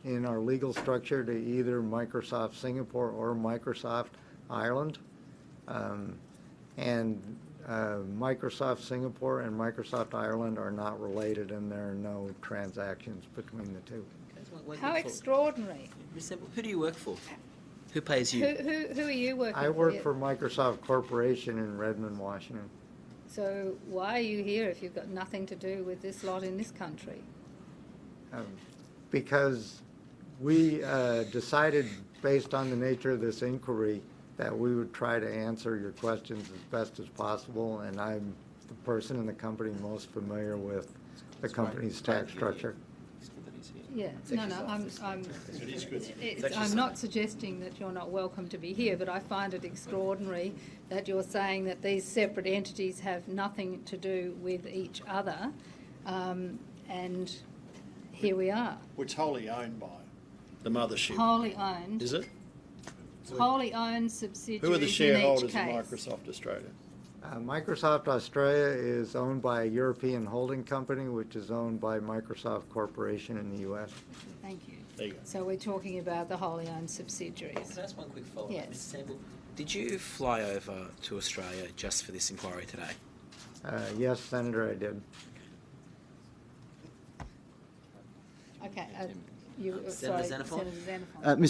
in our legal structure to either Microsoft Singapore or Microsoft Ireland. And Microsoft Singapore and Microsoft Ireland are not related, and there are no transactions between the two. How extraordinary. Who do you work for? Who pays you? Who are you working for? I work for Microsoft Corporation in Redmond, Washington. So why are you here if you've got nothing to do with this lot in this country? Because we decided, based on the nature of this inquiry, that we would try to answer your questions as best as possible, and I'm the person in the company most familiar with the company's tax structure. Yeah, no, I'm not suggesting that you're not welcome to be here, but I find it extraordinary that you're saying that these separate entities have nothing to do with each other, and here we are. It's wholly owned by the mothership. Wholly owned. Is it? Wholly owned subsidiaries Who are the in each shareholders of case. Microsoft Australia? Microsoft Australia is owned by a European holding company, which is owned by Microsoft Corporation in the U.S. Thank you. There you go. So we're talking about the wholly owned subsidiaries. Can I ask one quick follow-up? Yes. Mr. Sample, did you fly over to Australia just for this inquiry today? Yes, Senator, I did. Okay. Senator Sorry, Xenophon? Senator Xenophon.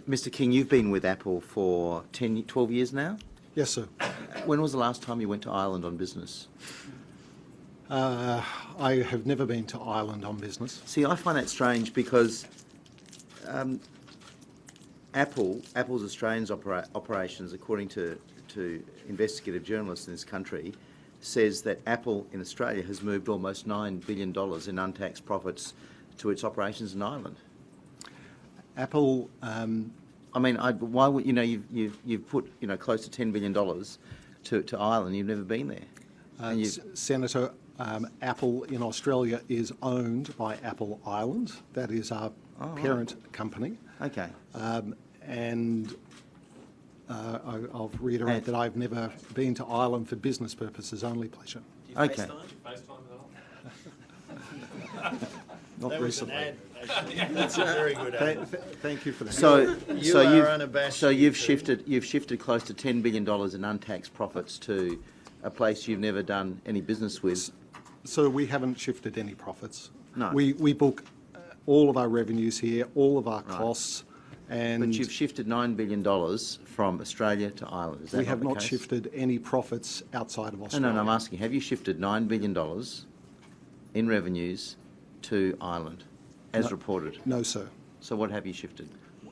Mr. King, you've been with Apple for 12 years now? Yes, sir. When was the last time you went to Ireland on business? I have never been to Ireland on business. See, I find that strange because Apple's Australian operations, according to investigative journalists in this country, says that Apple in Australia has moved almost $9 billion in untaxed profits to its operations in Ireland. Apple, I mean, why would you've put close to $10 billion to Ireland? You've never been there. And Senator, Apple in Australia is owned by Apple Ireland. That is our parent company. Okay. And I'll reiterate that I've never been to Ireland for business purposes, only pleasure. Do you Okay. Not recently. That's a very good ad. Thank you for that. So, You so are you've, unabashed, so you've Steve. shifted close to $10 billion in untaxed profits to a place you've never done any business with. So we haven't shifted any profits. No. We book all of our revenues here, all of our costs, and But you've shifted $9 billion from Australia to Ireland. Is that we have the not case? shifted any profits outside of Australia. No, I'm asking, have you shifted $9 billion in revenues to Ireland, as reported? No, sir. So what have you shifted?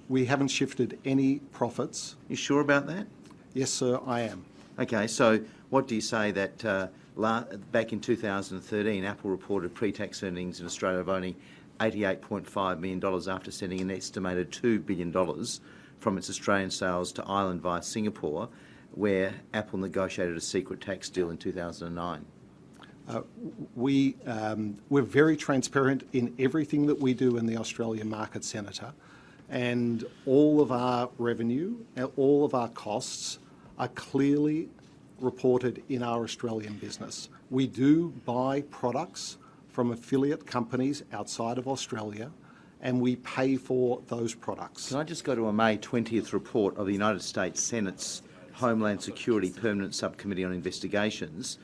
We haven't shifted any profits. You sure about that? Yes, sir, I am. Okay, so what do you say that back in 2013, Apple reported pre-tax earnings in Australia of only $88.5 million after sending an estimated $2 billion from its Australian sales to Ireland via Singapore, where Apple negotiated a secret tax deal in 2009? We're very transparent in everything that we do in the Australian market, Senator, and all of our revenue, all of our costs are clearly reported in our Australian business. We do buy products from affiliate companies outside of Australia, and we pay for those products. Can I just go to a May 20th report of the United States Senate's Homeland Security Permanent Subcommittee on Investigations,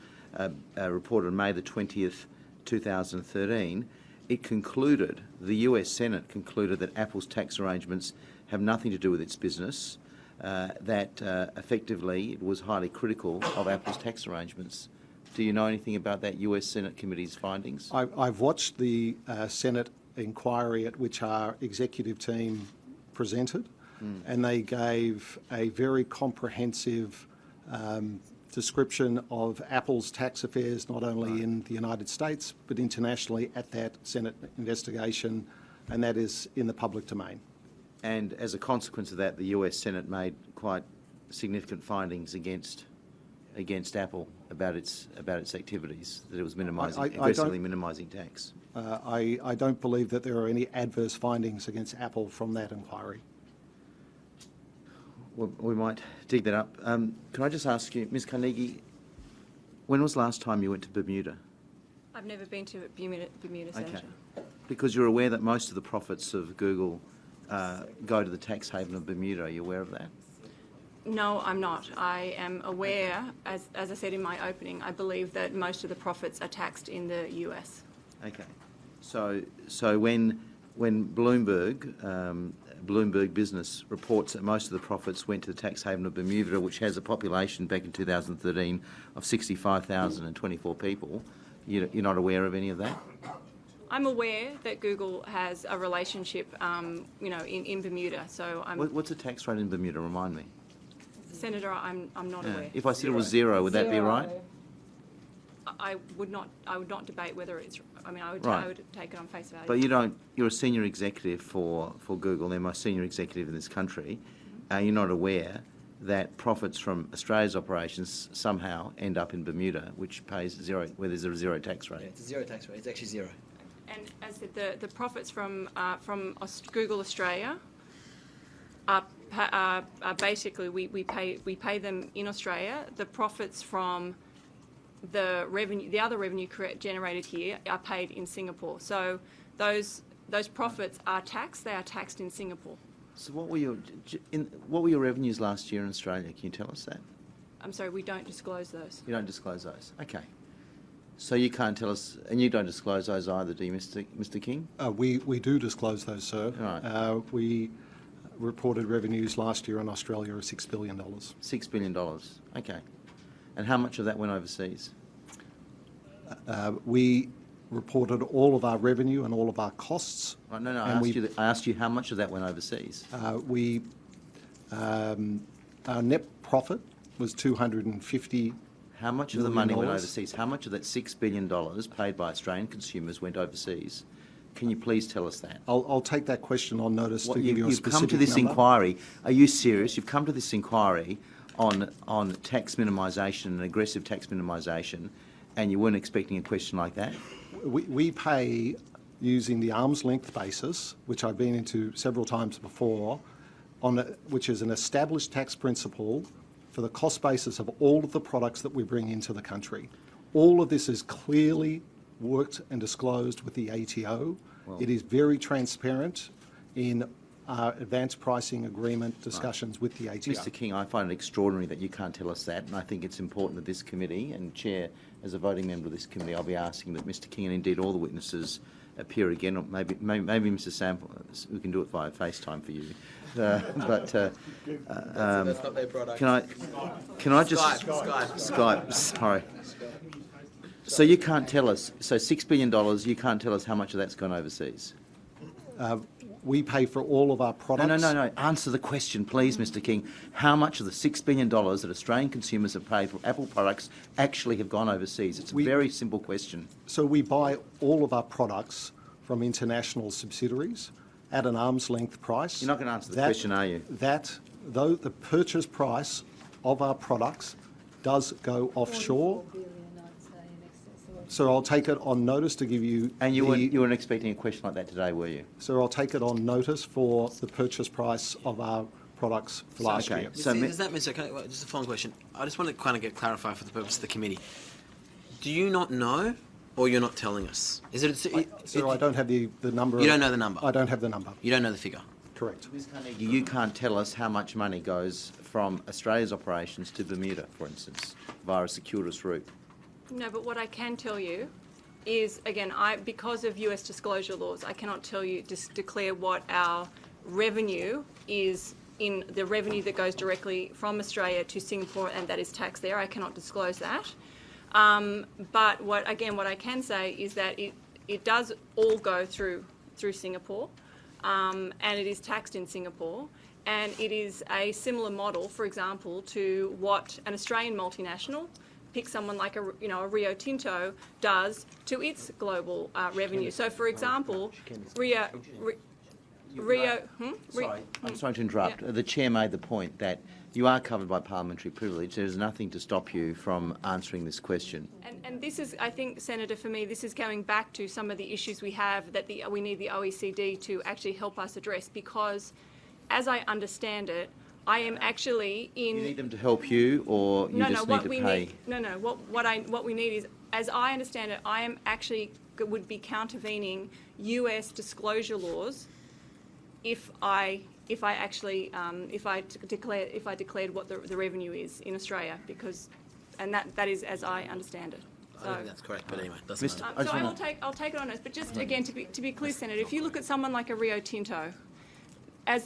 reported on May the 20th, 2013. It concluded, the US Senate concluded that Apple's tax arrangements have nothing to do with its business, that effectively it was highly critical of Apple's tax arrangements. Do you know anything about that US Senate committee's findings? I've watched the Senate inquiry at which our executive team presented, and they gave a very comprehensive description of Apple's tax affairs, not only in the United States, but internationally at that Senate investigation, and that is in the public domain. And as a consequence of that, the US Senate made quite significant findings against Apple about its activities, that it was aggressively minimising tax. I don't believe that there are any adverse findings against Apple from that inquiry. Well, we might dig that up. Can I just ask you, Ms Carnegie, when was the last time you went to Bermuda? I've never been to Bermuda, Senator. Because you're aware that most of the profits of Google go to the tax haven of Bermuda. Are you aware of that? No, I'm not. I am aware, as I said in my opening, I believe that most of the profits are taxed in the US. Okay. So when Bloomberg Business reports that most of the profits went to the tax haven of Bermuda, which has a population back in 2013 of 65,024 people, you're not aware of any of that? I'm aware that Google has a relationship, in Bermuda. So What's the tax rate in Bermuda? Remind me. Senator, I'm not aware. If I said it was zero, would that be right? I would not debate whether it's. I would take it on face value. But you're a senior executive for Google, they're my senior executive in this country. You're not aware that profits from Australia's operations somehow end up in Bermuda, which pays zero, where there's a zero tax rate. Yeah, it's a zero tax rate. It's actually zero. And as I said, the profits from Google Australia are basically we pay them in Australia. The profits from the other revenue generated here are paid in Singapore. So those profits are taxed. They are taxed in Singapore. So what were your revenues last year in Australia? Can you tell us that? I'm sorry, we don't disclose those. You don't disclose those. Okay. So you can't tell us, and you don't disclose those either, do you, Mr. King? We do disclose those, sir. Right. We reported revenues last year in Australia of $6 billion. $6 billion. Okay. And how much of that went overseas? We reported all of our revenue and all of our costs. Right, no, I asked you how much of that went overseas. Our net profit was $250. How much of the money went overseas? How much of that $6 billion paid by Australian consumers went overseas? Can you please tell us that? I'll take that question on notice to give you a specific You've come to this number. inquiry. Are you serious? You've come to this inquiry on tax minimisation and aggressive tax minimisation, and you weren't expecting a question like that? We pay using the arm's length basis, which I've been into several times before, which is an established tax principle for the cost basis of all of the products that we bring into the country. All of this is clearly worked and disclosed with the ATO. It is very transparent in our advanced pricing agreement discussions with the ATO. Mr King, I find it extraordinary that you can't tell us that, and I think it's important that this committee, and Chair, as a voting member of this committee, I'll be asking that Mr King and indeed all the witnesses appear again, or maybe Mr Sample, we can do it via FaceTime for you. That's not their product. Can I just... Skype, sorry. So you can't tell us, so $6 billion, you can't tell us how much of that's gone overseas? We pay for all of our products. No. Answer the question, please, Mr King. How much of the $6 billion that Australian consumers have paid for Apple products actually have gone overseas? It's a very simple question. So we buy all of our products from international subsidiaries at an arm's length price. You're not going to answer the question, are you? Though the purchase price of our products does go offshore. So I'll take it on notice to give you... And you weren't expecting a question like that today, were you? So I'll take it on notice for the purchase price of our products for last year. So does that mean, just a following question. I just want to kind of get clarified for the purpose of the committee. Do you not know, or you're not telling us? Is it? So I don't have the number. You don't know the number? I don't have the number. You don't know the figure? Correct. Ms. Carnegie, you can't tell us how much money goes from Australia's operations to Bermuda, for instance, via a circuitous route. No, but what I can tell you is, again, because of US disclosure laws, I cannot tell you, declare what our revenue is in the revenue that goes directly from Australia to Singapore, and that is taxed there. I cannot disclose that. But what I can say is that it does all go through Singapore, and it is taxed in Singapore. And it is a similar model, for example, to what an Australian multinational, pick someone like a Rio Tinto, does to its global revenue. So, for example, I'm sorry to interrupt. Yeah. The Chair made the point that you are covered by parliamentary privilege. There's nothing to stop you from answering this question. And this is, I think, Senator, for me, this is going back to some of the issues we have that we need the OECD to actually help us address, because, as I understand it, I am actually in... You need them to help you, or you just need to pay? What we need is, as I understand it, I am actually would be countervening US disclosure laws if I declared what the revenue is in Australia, and that is as I understand it. So, I think that's correct, but anyway, doesn't matter. so I'll take it on notice. But just again, to be clear, Senator, if you look at someone like a Rio Tinto, I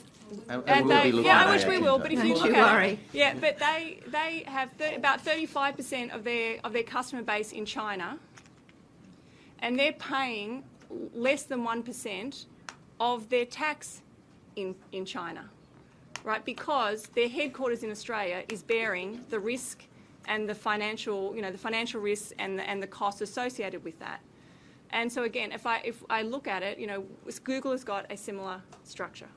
wish we will. But if you look at it, yeah, but they have about 35% of their customer base in China, and they're paying less than 1% of their tax in China, right? Because their headquarters in Australia is bearing the risk and the financial risks and the costs associated with that. And so again, if I look at it, Google has got a similar structure.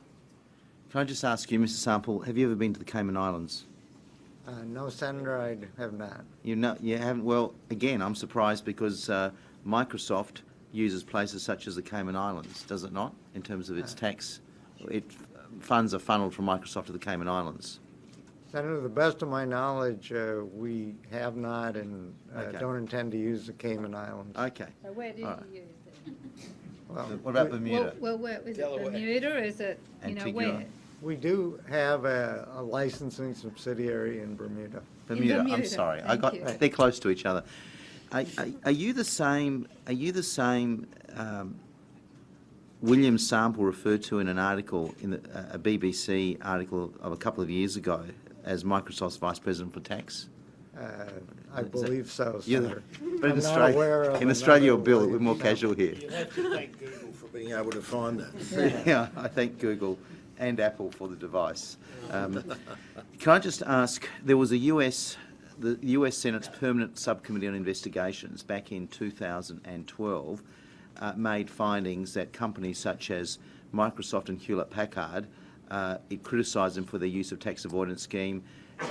Can I just ask you, Mr. Sample, have you ever been to the Cayman Islands? No, Senator, I have not. You haven't? Well, again, I'm surprised because Microsoft uses places such as the Cayman Islands, does it not, in terms of its tax? Funds are funneled from Microsoft to the Cayman Islands. Senator, to the best of my knowledge, we have not and don't intend to use the Cayman Islands. Okay. So where did you use it? Well, what about Bermuda? Well, where is it? Bermuda, or is it, Antigua. where? we do have a licensing subsidiary in Bermuda. Bermuda. I'm Bermuda, sorry. thank you. They're close to each other. Are you the same? William Sample referred to in an article in a BBC article of a couple of years ago as Microsoft's Vice President for Tax? I believe so, Yeah, Senator. but I'm in not aware Australia, of in Australia, another or Bill, we're William more Sample. casual here. You have to thank Google for being able to find that. Yeah, I thank Google and Apple for the device. Can I just ask, there was the US Senate's Permanent Subcommittee on Investigations back in 2012 made findings that companies such as Microsoft and Hewlett-Packard, it criticised them for their use of tax avoidance scheme.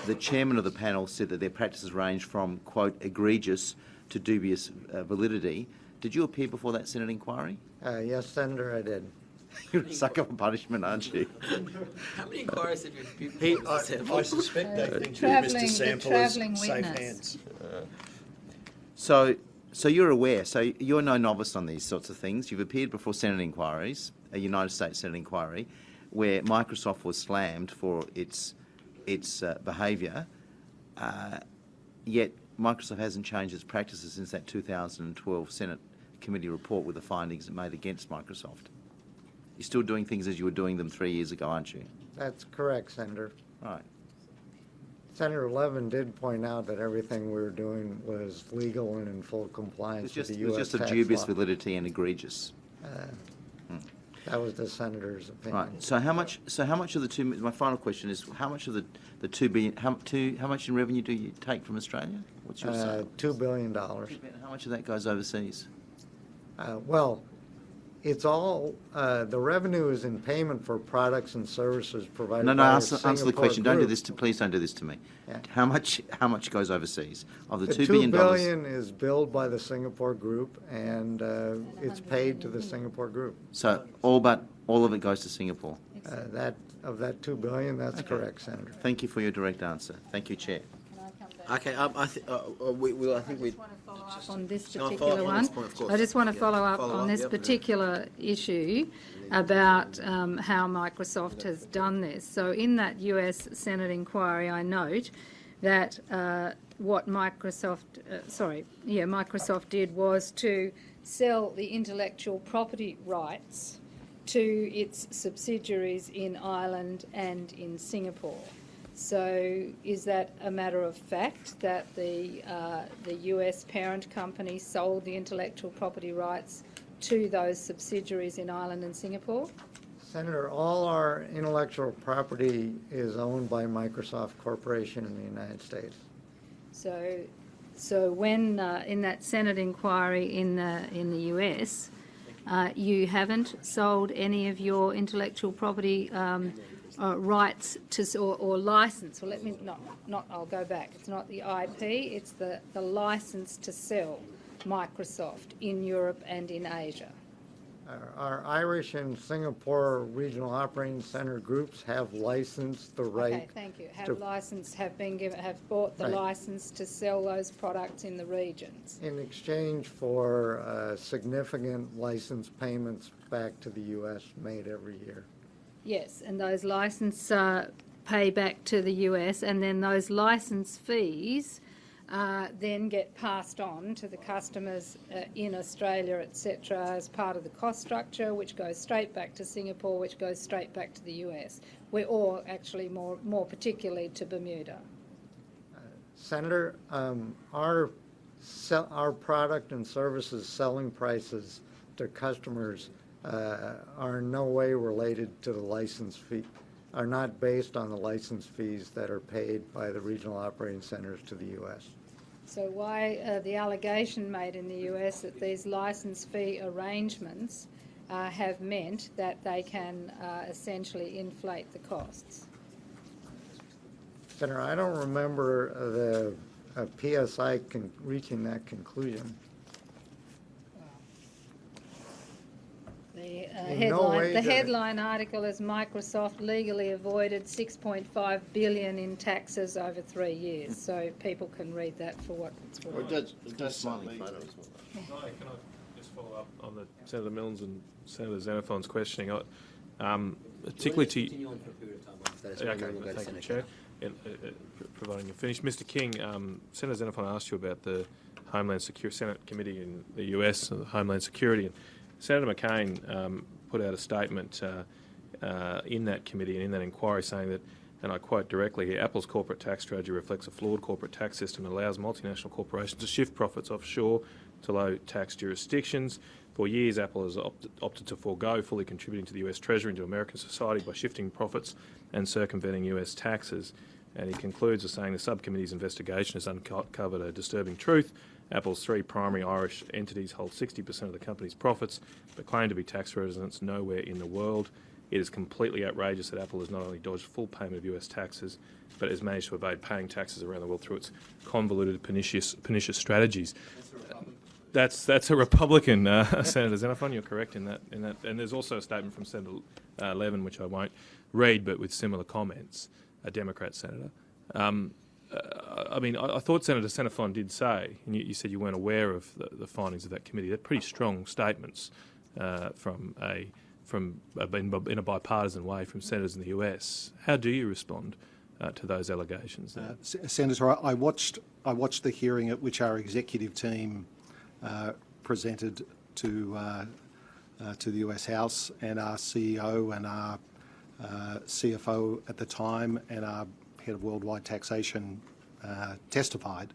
The chairman of the panel said that their practices range from, quote, egregious to dubious validity. Did you appear before that Senate inquiry? Yes, Senator, I did. You're a sucker for punishment, aren't you? How many inquiries have you I suspect they think that travelling- Mr. the Sample travelling is safe witness. hands. So you're aware. So you're no novice on these sorts of things. You've appeared before Senate inquiries, a United States Senate inquiry, where Microsoft was slammed for its behaviour. Yet Microsoft hasn't changed its practices since that 2012 Senate committee report with the findings it made against Microsoft. You're still doing things as you were doing them 3 years ago, aren't you? That's correct, Senator. Right. Senator Levin did point out that everything we were doing was legal and in full compliance with the It U.S. was just of tax dubious law. validity and egregious. That was the senator's opinion. Right. So how much of the two? My final question is: how much of the $2 billion? How much in revenue do you take from Australia? What's your sale? $2 billion. How much of that goes overseas? Well, it's all, the revenue is in payment for products and services provided No, by our answer the Singapore question. Don't do group. this. Please don't do this to me. Yeah. How much goes overseas of the The $2 billion? $2 billion is billed by the Singapore group, and it's paid to the Singapore group. So all of it goes to Singapore. Of that $2 billion, that's correct, Senator. Thank you for your direct answer. Thank you, Chair. Okay, I think we. On this Can I particular follow up on one, this point? Of course. I just want to Yeah. follow up Follow on up, this yep. particular issue about how Microsoft has done this. So in that US Senate inquiry, I note that what Microsoft did was to sell the intellectual property rights to its subsidiaries in Ireland and in Singapore. So is that a matter of fact that the US parent company sold the intellectual property rights to those subsidiaries in Ireland and Singapore? Senator, all our intellectual property is owned by Microsoft Corporation in the United States. So when in that Senate inquiry in the US, you haven't sold any of your intellectual property rights to or license. Well, let me not. I'll go back. It's not the IP. It's the license to sell Microsoft in Europe and in Asia. Our Irish and Singapore regional operating center groups have licensed the right. Okay, thank you. Have bought the Right. license to sell those products in the regions. In exchange for significant license payments back to the U.S. made every year. Yes, and those license pay back to the US, and then those license fees then get passed on to the customers in Australia, etc., as part of the cost structure, which goes straight back to Singapore, which goes straight back to the US, or actually more particularly to Bermuda. Senator, our product and services selling prices to customers are in no way related to the license fee, are not based on the license fees that are paid by the regional operating centers to the U.S. So why the allegation made in the US that these license fee arrangements have meant that they can essentially inflate the costs? Senator, I don't remember the PSI reaching that conclusion. The headline article is Microsoft legally avoided $6.5 billion in taxes over 3 years. So people can read that for what it's worth. Well, it does Smiling sound photo as well. Can I just follow up on the Senator Milnes and Senator Xenophon's questioning? Particularly to Continue on for a period of time. After that, so okay, we'll go to thank you, Senator. Chair. And, providing you're finished, Mr. King, Senator Xenophon asked you about the Homeland Security Senate Committee in the US, Homeland Security, and Senator McCain put out a statement in that committee and in that inquiry saying that, and I quote directly here, Apple's corporate tax strategy reflects a flawed corporate tax system and allows multinational corporations to shift profits offshore to low tax jurisdictions. For years, Apple has opted to forego fully contributing to the US Treasury and to American society by shifting profits and circumventing US taxes. And he concludes by saying the subcommittee's investigation has uncovered a disturbing truth. Apple's 3 primary Irish entities hold 60% of the company's profits, but claim to be tax residents nowhere in the world. It is completely outrageous that Apple has not only dodged full payment of US taxes, but has managed to evade paying taxes around the world through its convoluted, pernicious strategies. That's a Republican Senator Xenophon. You're correct in that. And there's also a statement from Senator Levin, which I won't read, but with similar comments, a Democrat senator. I thought Senator Xenophon did say, and you said you weren't aware of the findings of that committee. They're pretty strong statements in a bipartisan way from senators in the US. How do you respond to those allegations? Senator, I watched the hearing at which our executive team presented to the US House, and our CEO and our CFO at the time and our head of worldwide taxation testified,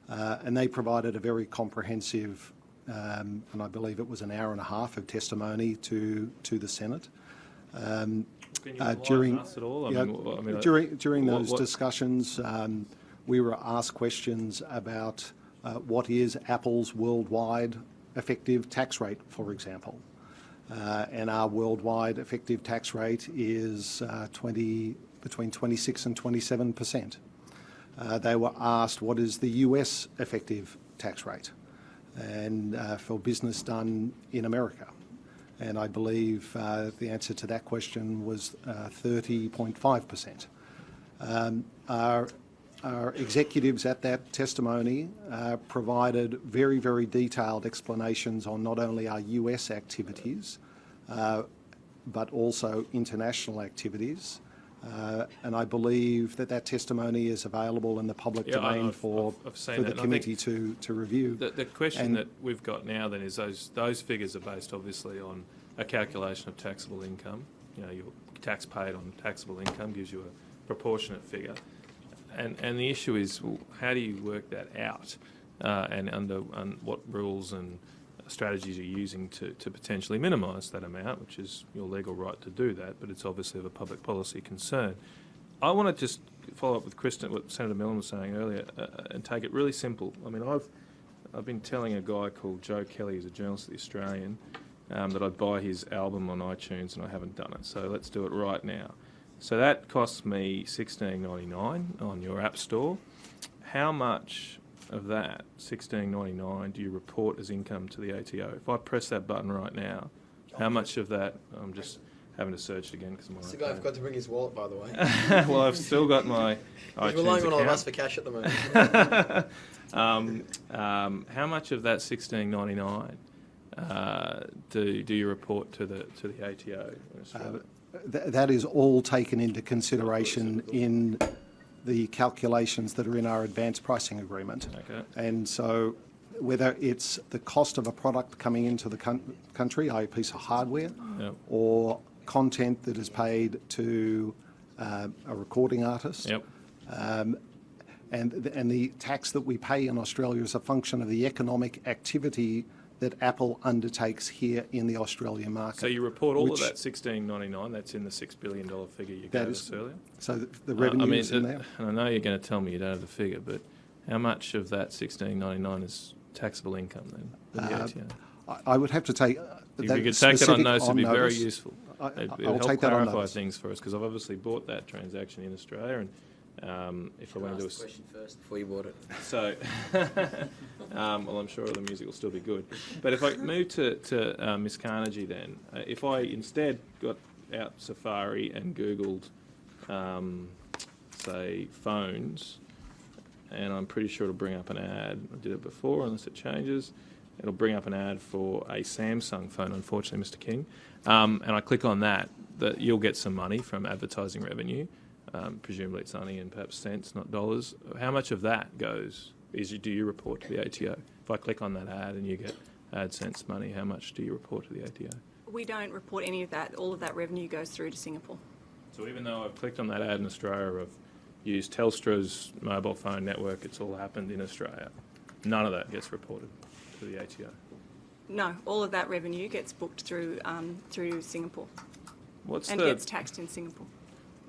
and they provided a very comprehensive, and I believe it was an hour and a half of testimony to the Senate. Can you rely on us at all? During those discussions, we were asked questions about what is Apple's worldwide effective tax rate, for example. And our worldwide effective tax rate is between 26 and 27%. They were asked what is the US effective tax rate and for business done in America. And I believe the answer to that question was 30.5%. Our executives at that testimony provided very, very detailed explanations on not only our US activities, but also international activities. And I believe that testimony is available in the public domain for the committee to review. The question that we've got now then is those figures are based obviously on a calculation of taxable income. Your tax paid on taxable income gives you a proportionate figure. And the issue is, well, how do you work that out, and under what rules and strategies you're using to potentially minimise that amount, which is your legal right to do that, but it's obviously of a public policy concern. I want to just follow up with Kristen, what Senator Millen was saying earlier, and take it really simple. I mean, I've been telling a guy called Joe Kelly, who's a journalist at The Australian, that I'd buy his album on iTunes, and I haven't done it. So let's do it right now. So that costs me $16.99 on your app store. How much of that $16.99 do you report as income to the ATO? If I press that button right now, how much of that? I'm just having to search it again because my. This guy forgot to bring his wallet, by the way. Well, I've still got my iTunes He's relying on all of us for cash at the moment. How much of that $16.99 do you report to the ATO in Australia? That is all taken into consideration in the calculations that are in our advanced pricing agreement. Okay. And so whether it's the cost of a product coming into the country, a piece of hardware, Yep. or content that is paid to a recording artist, Yep. and the tax that we pay in Australia is a function of the economic activity that Apple undertakes here in the Australian market. So you report all of that $16.99, that's in the $6 billion figure you gave us earlier? So the revenue is in there? And I know you're going to tell me you don't have the figure, but how much of that $16.99 is taxable income then? With the ATO? I would have to take If you could take that on notice, it'd be very notice. useful. I'll It'll take help that on clarify notice. things for us, because I've obviously bought that transaction in Australia, and if I want to do a question first before you bought it. So, well, I'm sure the music will still be good. But if I move to Miss Carnegie then, if I instead got out Safari and Googled, say, phones, and I'm pretty sure it'll bring up an ad. I did it before, unless it changes. It'll bring up an ad for a Samsung phone, unfortunately, Mr. King. And I click on that you'll get some money from advertising revenue. Presumably it's only in perhaps cents, not dollars. How much of that do you report to the ATO? If I click on that ad and you get AdSense money, how much do you report to the ATO? We don't report any of that. All of that revenue goes through to Singapore. So even though I've clicked on that ad in Australia, I've used Telstra's mobile phone network, it's all happened in Australia, none of that gets reported to the ATO? No, all of that revenue gets booked through Singapore and gets taxed in Singapore.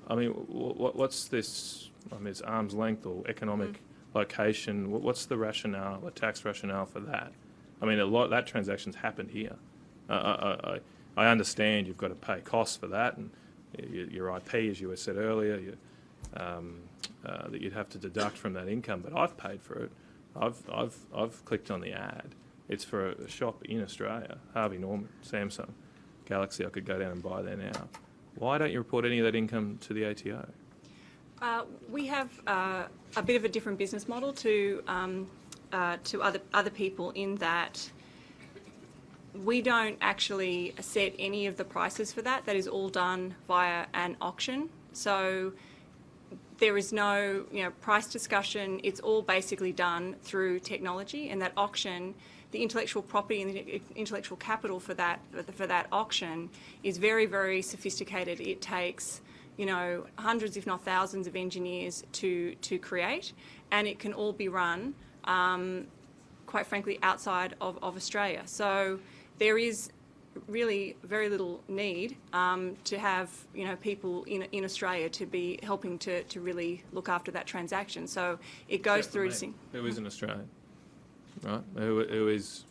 I mean, what's this? I mean, it's arm's length or economic location. What's the rationale, the tax rationale for that? I mean, a lot of that transaction's happened here. I understand you've got to pay costs for that, and your IP, as you said earlier, that you'd have to deduct from that income. But I've paid for it. I've clicked on the ad. It's for a shop in Australia, Harvey Norman, Samsung, Galaxy. I could go down and buy there now. Why don't you report any of that income to the ATO? We have a bit of a different business model to other people in that we don't actually set any of the prices for that. That is all done via an auction. So there is no price discussion. It's all basically done through technology, and that auction, the intellectual property and the intellectual capital for that auction is very, very sophisticated. It takes hundreds, if not thousands, of engineers to create, and it can all be run, quite frankly, outside of Australia. So there is really very little need to have people in Australia to be helping to really look after that transaction. So it goes Except through. for me, who is an Australian, right? Who is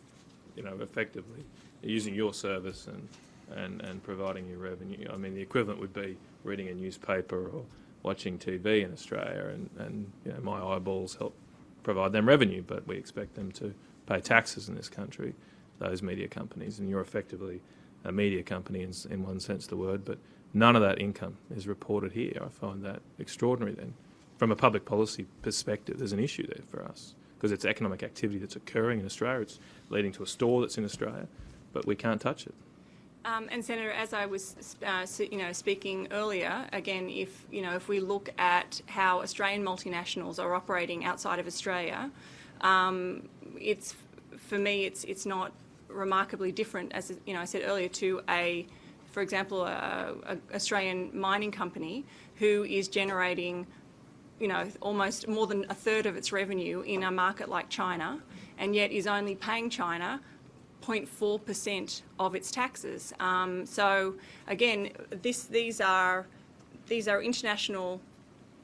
effectively using your service and providing you revenue. I mean, the equivalent would be reading a newspaper or watching TV in Australia, and my eyeballs help provide them revenue, but we expect them to pay taxes in this country, those media companies, and you're effectively a media company in one sense of the word, but none of that income is reported here. I find that extraordinary then. From a public policy perspective, there's an issue there for us because it's economic activity that's occurring in Australia. It's leading to a store that's in Australia, but we can't touch it. And Senator, as I was speaking earlier, again, if we look at how Australian multinationals are operating outside of Australia, it's not remarkably different, as I said earlier, to for example, a Australian mining company who is generating almost more than a third of its revenue in a market like China, and yet is only paying China 0.4% of its taxes. So again, these are international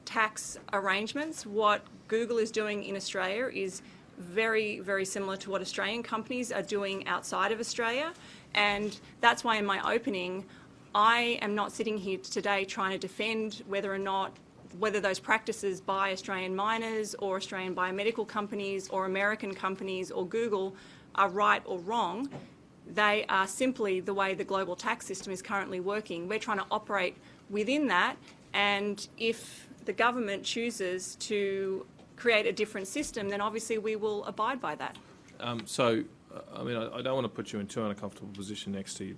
tax arrangements. What Google is doing in Australia is very, very similar to what Australian companies are doing outside of Australia, and that's why in my opening I am not sitting here today trying to defend whether those practices by Australian miners or Australian biomedical companies or American companies or Google are right or wrong. They are simply the way the global tax system is currently working. We're trying to operate within that, and if the government chooses to create a different system, then obviously we will abide by that. I mean, I don't want to put you in too uncomfortable position next to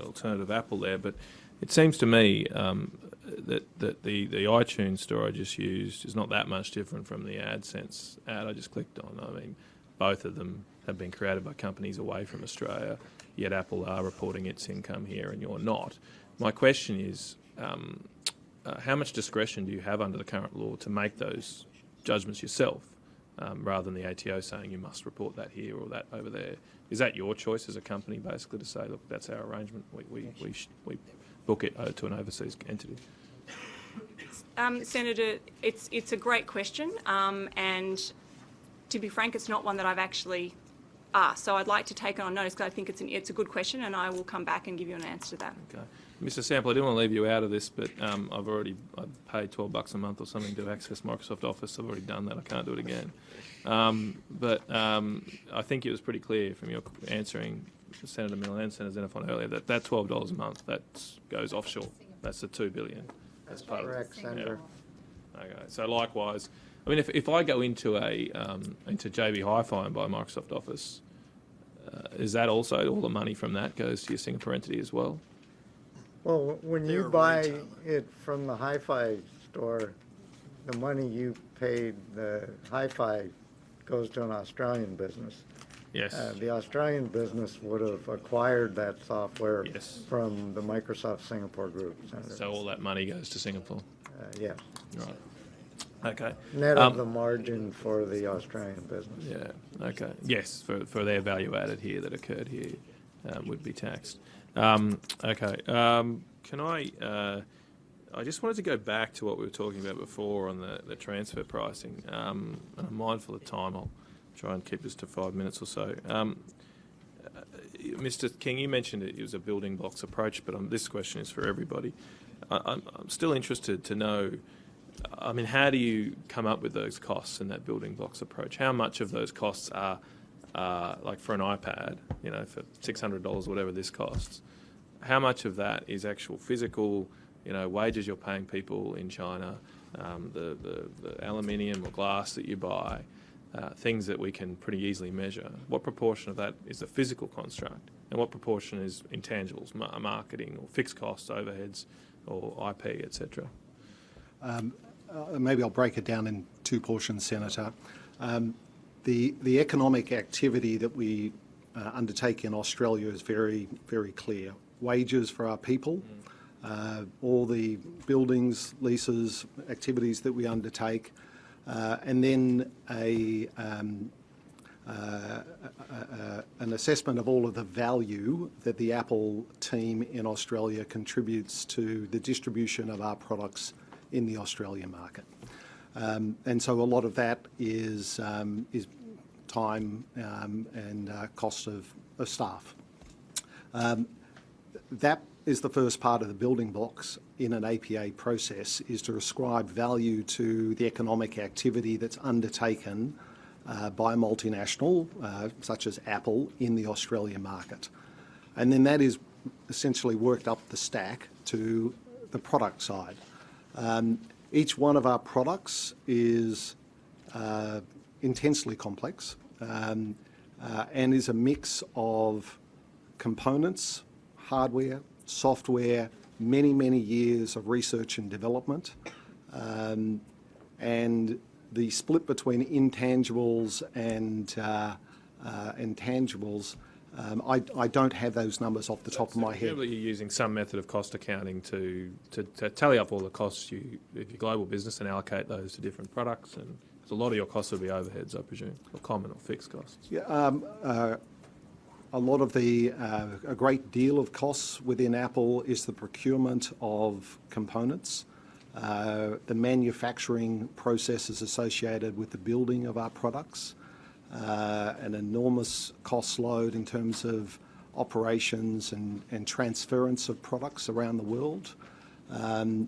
alternative Apple there, but it seems to me that the iTunes store I just used is not that much different from the AdSense ad I just clicked on. I mean, both of them have been created by companies away from Australia, yet Apple are reporting its income here and you're not. My question is, how much discretion do you have under the current law to make those judgments yourself, rather than the ATO saying you must report that here or that over there? Is that your choice as a company, basically, to say, look, that's our arrangement, we book it to an overseas entity? Senator, it's a great question, and to be frank, it's not one that I've actually asked. So I'd like to take it on notice because I think it's a good question, and I will come back and give you an answer to that. Okay. Mr. Sample, I didn't want to leave you out of this, but I've paid $12 a month or something to access Microsoft Office. I've already done that. I can't do it again. But I think it was pretty clear from your answering Senator Millen and Senator Xenophon earlier that $12 a month, that goes offshore. That's the $2 billion. That's correct, Senator. Yeah. Okay. So likewise, I mean, if I go into into JB Hi-Fi and buy Microsoft Office, is that also all the money from that goes to your Singapore entity as well? Well, when you buy it from the Hi-Fi store, the money you paid the Hi-Fi goes to an Australian business. Yes. The Australian business would have acquired that software Yes. from the Microsoft Singapore group, Senator. So all that money goes to Singapore? Yes. Right. Okay. Net of the margin for the Australian business. Yeah. Okay. Yes, for their value added here that occurred here would be taxed. Okay. Can I just wanted to go back to what we were talking about before on the transfer pricing. And I'm mindful of time. I'll try and keep this to 5 minutes or so. Mr. King, you mentioned it was a building blocks approach, but this question is for everybody. I'm still interested to know, I mean, how do you come up with those costs in that building blocks approach? How much of those costs are like for an iPad, for $600, whatever this costs, how much of that is actual physical, wages you're paying people in China, the aluminium or glass that you buy, things that we can pretty easily measure? What proportion of that is a physical construct, and what proportion is intangibles, marketing or fixed costs, overheads, or IP, etc.? Maybe I'll break it down in two portions, Senator. The economic activity that we undertake in Australia is very, very clear. Wages for our people, all the buildings, leases, activities that we undertake, and then an assessment of all of the value that the Apple team in Australia contributes to the distribution of our products in the Australian market. And so a lot of that is time and cost of staff. That is the first part of the building blocks in an APA process, is to ascribe value to the economic activity that's undertaken by a multinational, such as Apple, in the Australian market. And then that is essentially worked up the stack to the product side. Each one of our products is intensely complex and is a mix of components, hardware, software, many, many years of research and development, and the split between intangibles and tangibles. I don't have those numbers off the top of my head. Presumably you're using some method of cost accounting to tally up all the costs if you're a global business, and allocate those to different products, and a lot of your costs will be overheads, I presume, or common or fixed costs. Yeah, a lot of a great deal of costs within Apple is the procurement of components, the manufacturing processes associated with the building of our products, an enormous cost load in terms of operations and transference of products around the world, a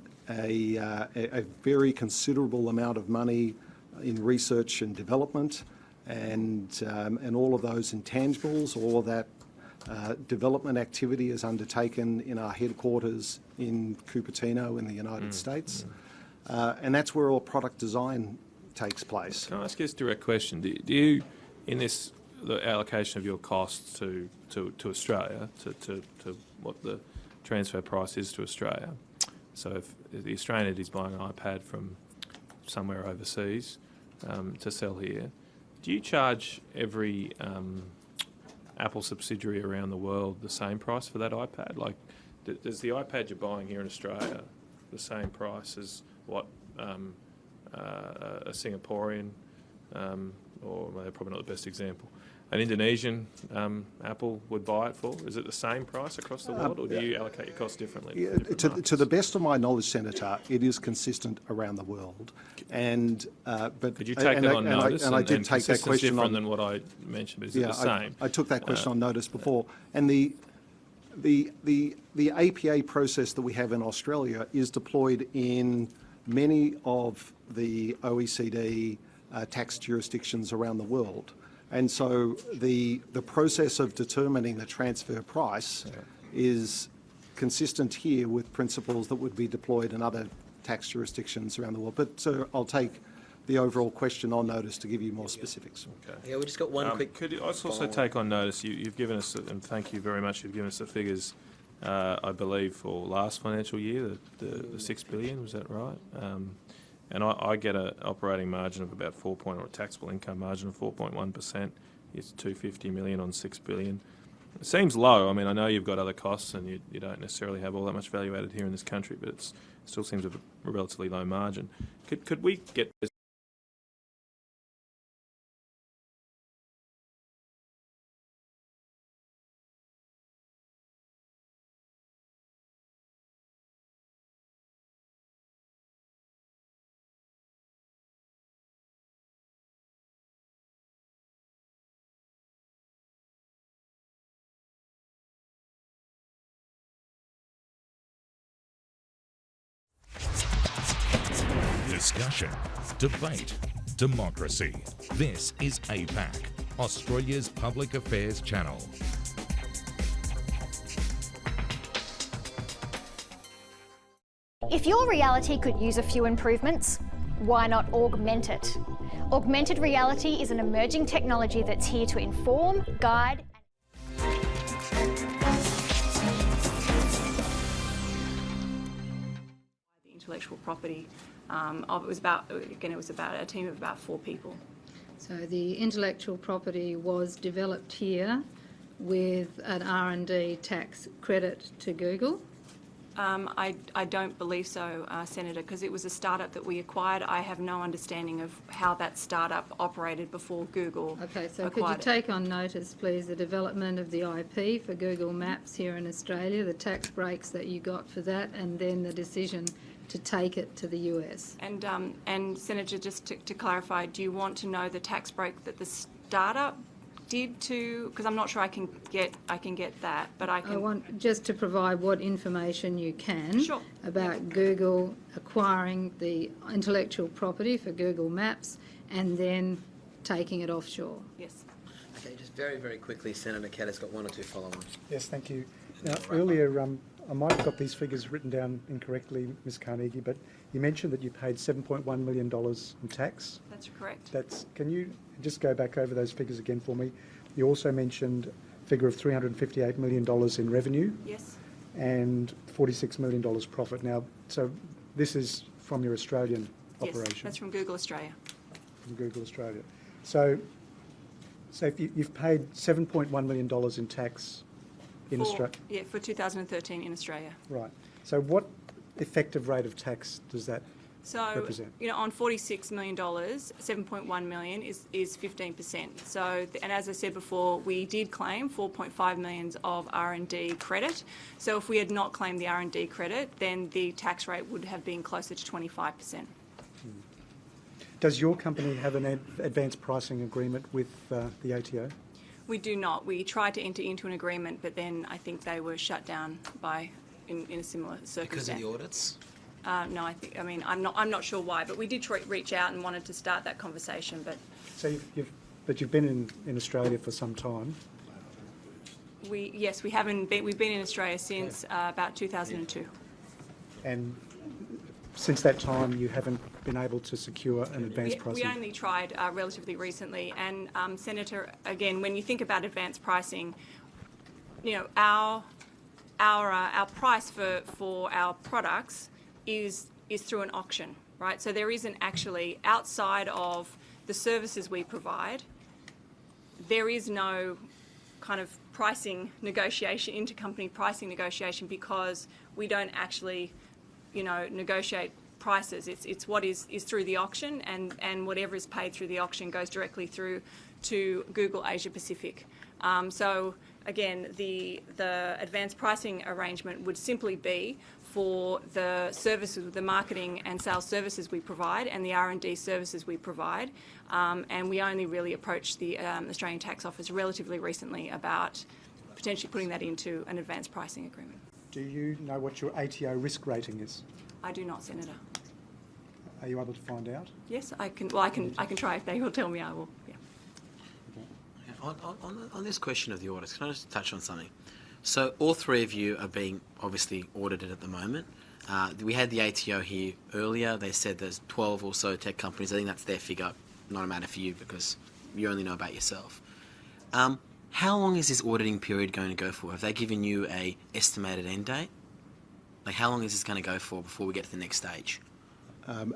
very considerable amount of money in research and development, and all of those intangibles, all of that development activity is undertaken in our headquarters in Cupertino in the United States, and that's where all product design takes place. Can I ask you this direct question? Do you, in this, the allocation of your costs to Australia, to what the transfer price is to Australia, so if the Australian entity is buying an iPad from somewhere overseas to sell here, do you charge every Apple subsidiary around the world the same price for that iPad? Like, does the iPad you're buying here in Australia the same price as what a Singaporean, or they're probably not the best example, an Indonesian Apple would buy it for? Is it the same price across the world, or do you allocate your costs differently? To the best of my knowledge, Senator, it is consistent around the world. And but could you take that on notice? And I did take that question different on. Than what I mentioned, but is it the same? I took that question on notice before, and the APA process that we have in Australia is deployed in many of the OECD tax jurisdictions around the world. And so the process of determining the transfer price is consistent here with principles that would be deployed in other tax jurisdictions around the world. But so I'll take the overall question on notice to give you more specifics. Okay. Yeah, we just got one quick. Could you also take on notice? You've given us, and thank you very much. You've given us the figures, I believe, for last financial year, the $6 billion. Was that right? And I get an operating margin of about or a taxable income margin of 4.1%. It's $250 million on $6 billion. It seems low. I mean, I know you've got other costs, and you don't necessarily have all that much value added here in this country, but it still seems a relatively low margin. Could we get this? Discussion, debate, democracy. This is APAC. Australia's public affairs channel. If your reality could use a few improvements, why not augment it? Augmented reality is an emerging technology that's here to inform, guide, The intellectual property it was about a team of about 4 people. So the intellectual property was developed here with an R&D tax credit to Google. I don't believe so, Senator, because it was a startup that we acquired. I have no understanding of how that startup operated before Google Okay, so could you acquired it. take on notice, please, the development of the IP for Google Maps here in Australia, the tax breaks that you got for that, and then the decision to take it to the US? And Senator, just to clarify, do you want to know the tax break that the startup did to? Because I'm not sure I can get that, but I can. I want just to provide what information you can Sure. about Google acquiring the intellectual property for Google Maps and then taking it offshore. Yes. Okay, just very, very quickly, Senator Ketter's got 1 or 2 follow-ons. Yes, thank you. Now, earlier, I might have got these figures written down incorrectly, Ms Carnegie, but you mentioned that you paid $7.1 million in tax. That's correct. Can you just go back over those figures again for me? You also mentioned a figure of $358 million in revenue. Yes. And $46 million profit. Now, so this is from your Australian operation? Yes, that's from Google Australia. From Google Australia. So if you've paid $7.1 million in tax in Australia? Yeah, for 2013 in Australia. Right. So what effective rate of tax does that represent? So, on $46 million, $7.1 million is 15%. So, and as I said before, we did claim $4.5 million of R&D credit. So if we had not claimed the R&D credit, then the tax rate would have been closer to 25%. Does your company have an advanced pricing agreement with the ATO? We do not. We tried to enter into an agreement, but then I think they were shut down in a similar circumstance. Because of the audits? No, I'm not sure why, but we did reach out and wanted to start that conversation. But so you've been in Australia for some time. We've been in Australia since about 2002. And since that time, you haven't been able to secure an advanced pricing? We only tried relatively recently. And Senator, again, when you think about advanced pricing, our price for our products is through an auction, right? So there isn't actually, outside of the services we provide, there is no kind of pricing negotiation, intercompany pricing negotiation, because we don't actually, negotiate prices. It's what is through the auction, and whatever is paid through the auction goes directly through to Google Asia Pacific. So again, the advanced pricing arrangement would simply be for the services, the marketing and sales services we provide and the R&D services we provide. And we only really approached the Australian Tax Office relatively recently about potentially putting that into an advanced pricing agreement. Do you know what your ATO risk rating is? I do not, Senator. Are you able to find out? Yes, I can. Well, I can try. If they will tell me, I will. Yeah. On this question of the audits, can I just touch on something? So all 3 of you are being obviously audited at the moment. We had the ATO here earlier. They said there's 12 or so tech companies. I think that's their figure. Not a matter for you because you only know about yourself. How long is this auditing period going to go for? Have they given you a estimated end date? Like, how long is this going to go for before we get to the next stage?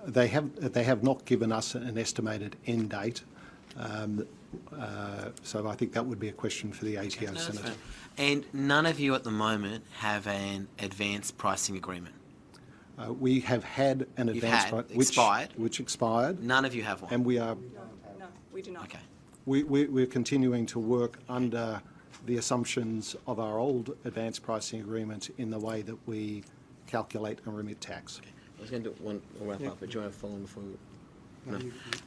They have not given us an estimated end date. So I think that would be a question for the ATO, Senator. And none of you at the moment have an advanced pricing agreement? We have had an advanced which expired. None of you have one? And we are... No, we do not. Okay. We're continuing to work under the assumptions of our old advanced pricing agreement in the way that we calculate and remit tax. Okay. I was going to do one wrap up, but do you want to follow on before we... No.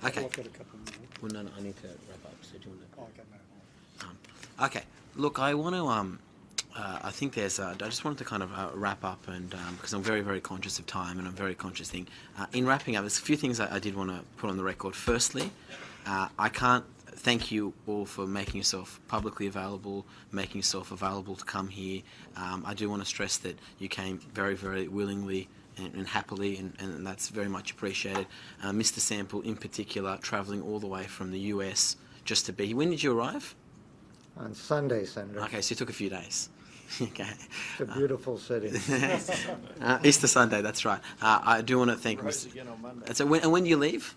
Okay. I've got a couple more. Well, no, I need to wrap up, so do you want to... Oh, okay, no. Okay. Look, I want to... I think there's... I just wanted to kind of wrap up, and because I'm very, very conscious of time, and I'm very conscious thing. In wrapping up, there's a few things I did want to put on the record. Firstly, I can't thank you all for making yourself publicly available, making yourself available to come here. I do want to stress that you came very, very willingly and happily, and that's very much appreciated. Mr. Sample, in particular, travelling all the way from the US just to be here. When did you arrive? On Sunday, Senator. Okay, so you took a few days. Okay. It's a beautiful city. Easter Sunday, that's right. I do want to thank Race Mr. again on Monday. So when do you leave?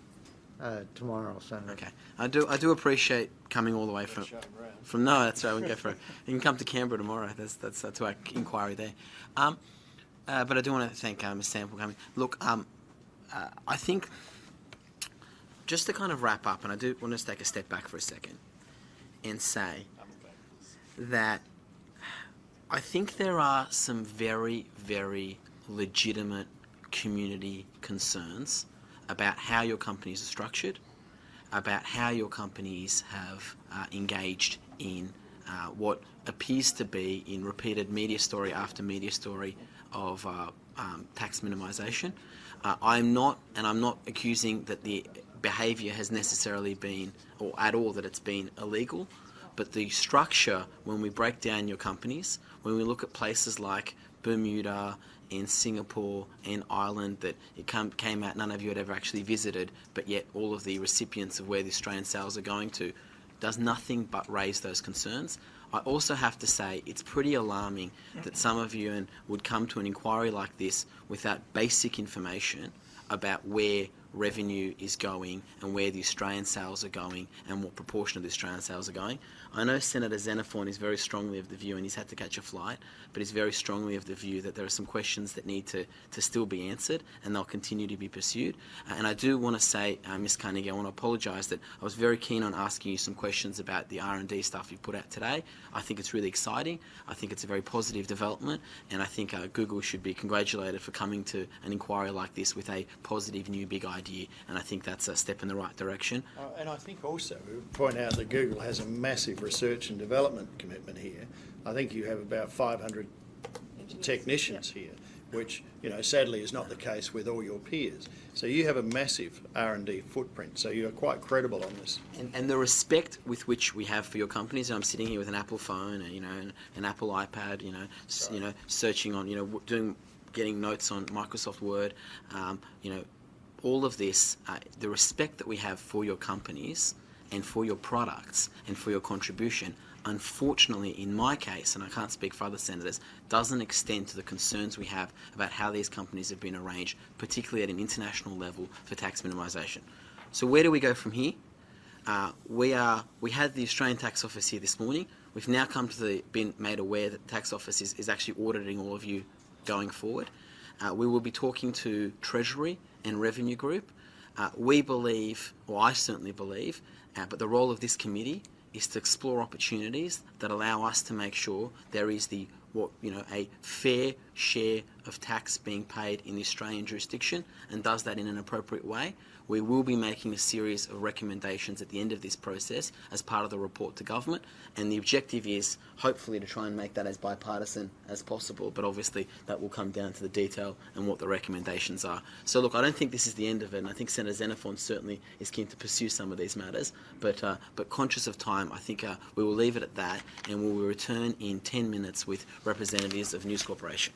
Tomorrow, Senator. Okay. I do appreciate coming all the way from no, that's right. We can go for it. You can come to Canberra tomorrow. That's to our inquiry there. But I do want to thank Mr. Sample for coming. Look, I think just to kind of wrap up, and I do want to take a step back for a second and say that I think there are some very, very legitimate community concerns about how your companies are structured, about how your companies have engaged in what appears to be, in repeated media story after media story, of tax minimisation. I'm not accusing that the behaviour has necessarily been, or at all that it's been illegal, but the structure, when we break down your companies, when we look at places like Bermuda and Singapore and Ireland that it came out none of you had ever actually visited, but yet all of the recipients of where the Australian sales are going to, does nothing but raise those concerns. I also have to say it's pretty alarming that some of you would come to an inquiry like this without basic information about where revenue is going and where the Australian sales are going and what proportion of the Australian sales are going. I know Senator Xenophon is very strongly of the view, and he's had to catch a flight, but he's very strongly of the view that there are some questions that need to still be answered, and they'll continue to be pursued. And I do want to say, Ms Carnegie, I want to apologise that I was very keen on asking you some questions about the R&D stuff you put out today. I think it's really exciting. I think it's a very positive development, and I think Google should be congratulated for coming to an inquiry like this with a positive new big idea, and I think that's a step in the right direction. And I think also we point out that Google has a massive research and development commitment here. I think you have about 500 technicians here, which, you know, sadly is not the case with all your peers. So you have a massive R&D footprint, so you are quite credible on this. And the respect with which we have for your companies, and I'm sitting here with an Apple phone, and, you know, an Apple iPad, searching on, getting notes on Microsoft Word, all of this, the respect that we have for your companies and for your products and for your contribution, unfortunately, in my case, and I can't speak for other senators, doesn't extend to the concerns we have about how these companies have been arranged, particularly at an international level, for tax minimisation. So where do we go from here? We had the Australian Tax Office here this morning. We've now been made aware that the Tax Office is actually auditing all of you going forward. We will be talking to Treasury and Revenue Group. We believe, or I certainly believe, but the role of this committee is to explore opportunities that allow us to make sure there is a fair share of tax being paid in the Australian jurisdiction, and does that in an appropriate way. We will be making a series of recommendations at the end of this process as part of the report to government, and the objective is hopefully to try and make that as bipartisan as possible, but obviously that will come down to the detail and what the recommendations are. So look, I don't think this is the end of it, and I think Senator Xenophon certainly is keen to pursue some of these matters, but conscious of time, I think we will leave it at that, and we will return in 10 minutes with representatives of News Corporation.